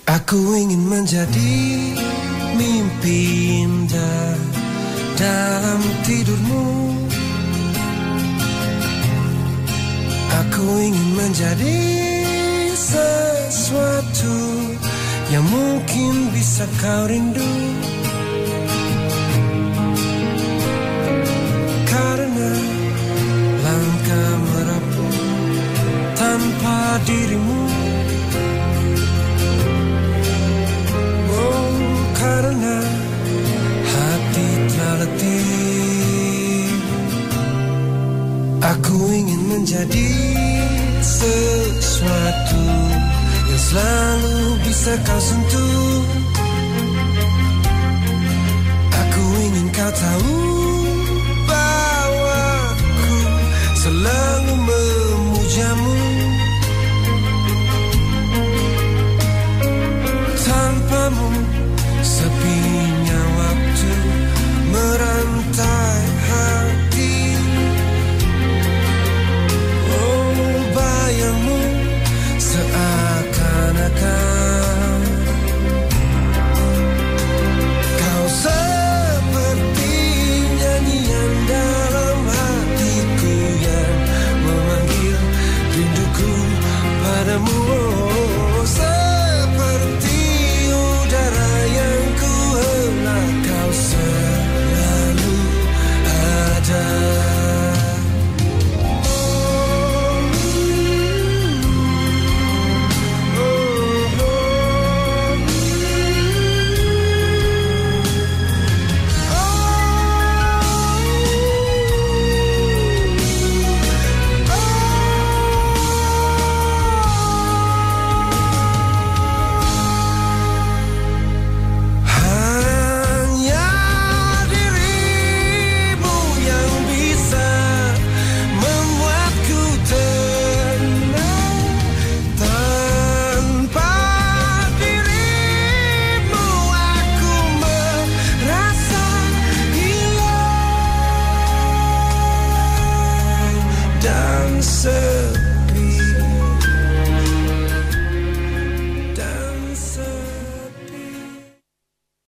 F: Aku ingin menjadi mimpi indah dalam tidurmu. Aku ingin menjadi sesuatu yang mungkin bisa kau rindu. Karena langkah merapuh tanpa dirimu. Karena hati telah letih, aku ingin menjadi sesuatu yang selalu bisa kau sentuh. Aku ingin kau tahu bahwa aku selalu memujamu. Tanpamu sepinya waktu merantai hati. Oh, bayangmu seakan-akan kau seperti nyanyian dalam hatiku yang memanggil rinduku padamu. Oh, seperti udara yang ku hela, kau selalu ada. Dan sepi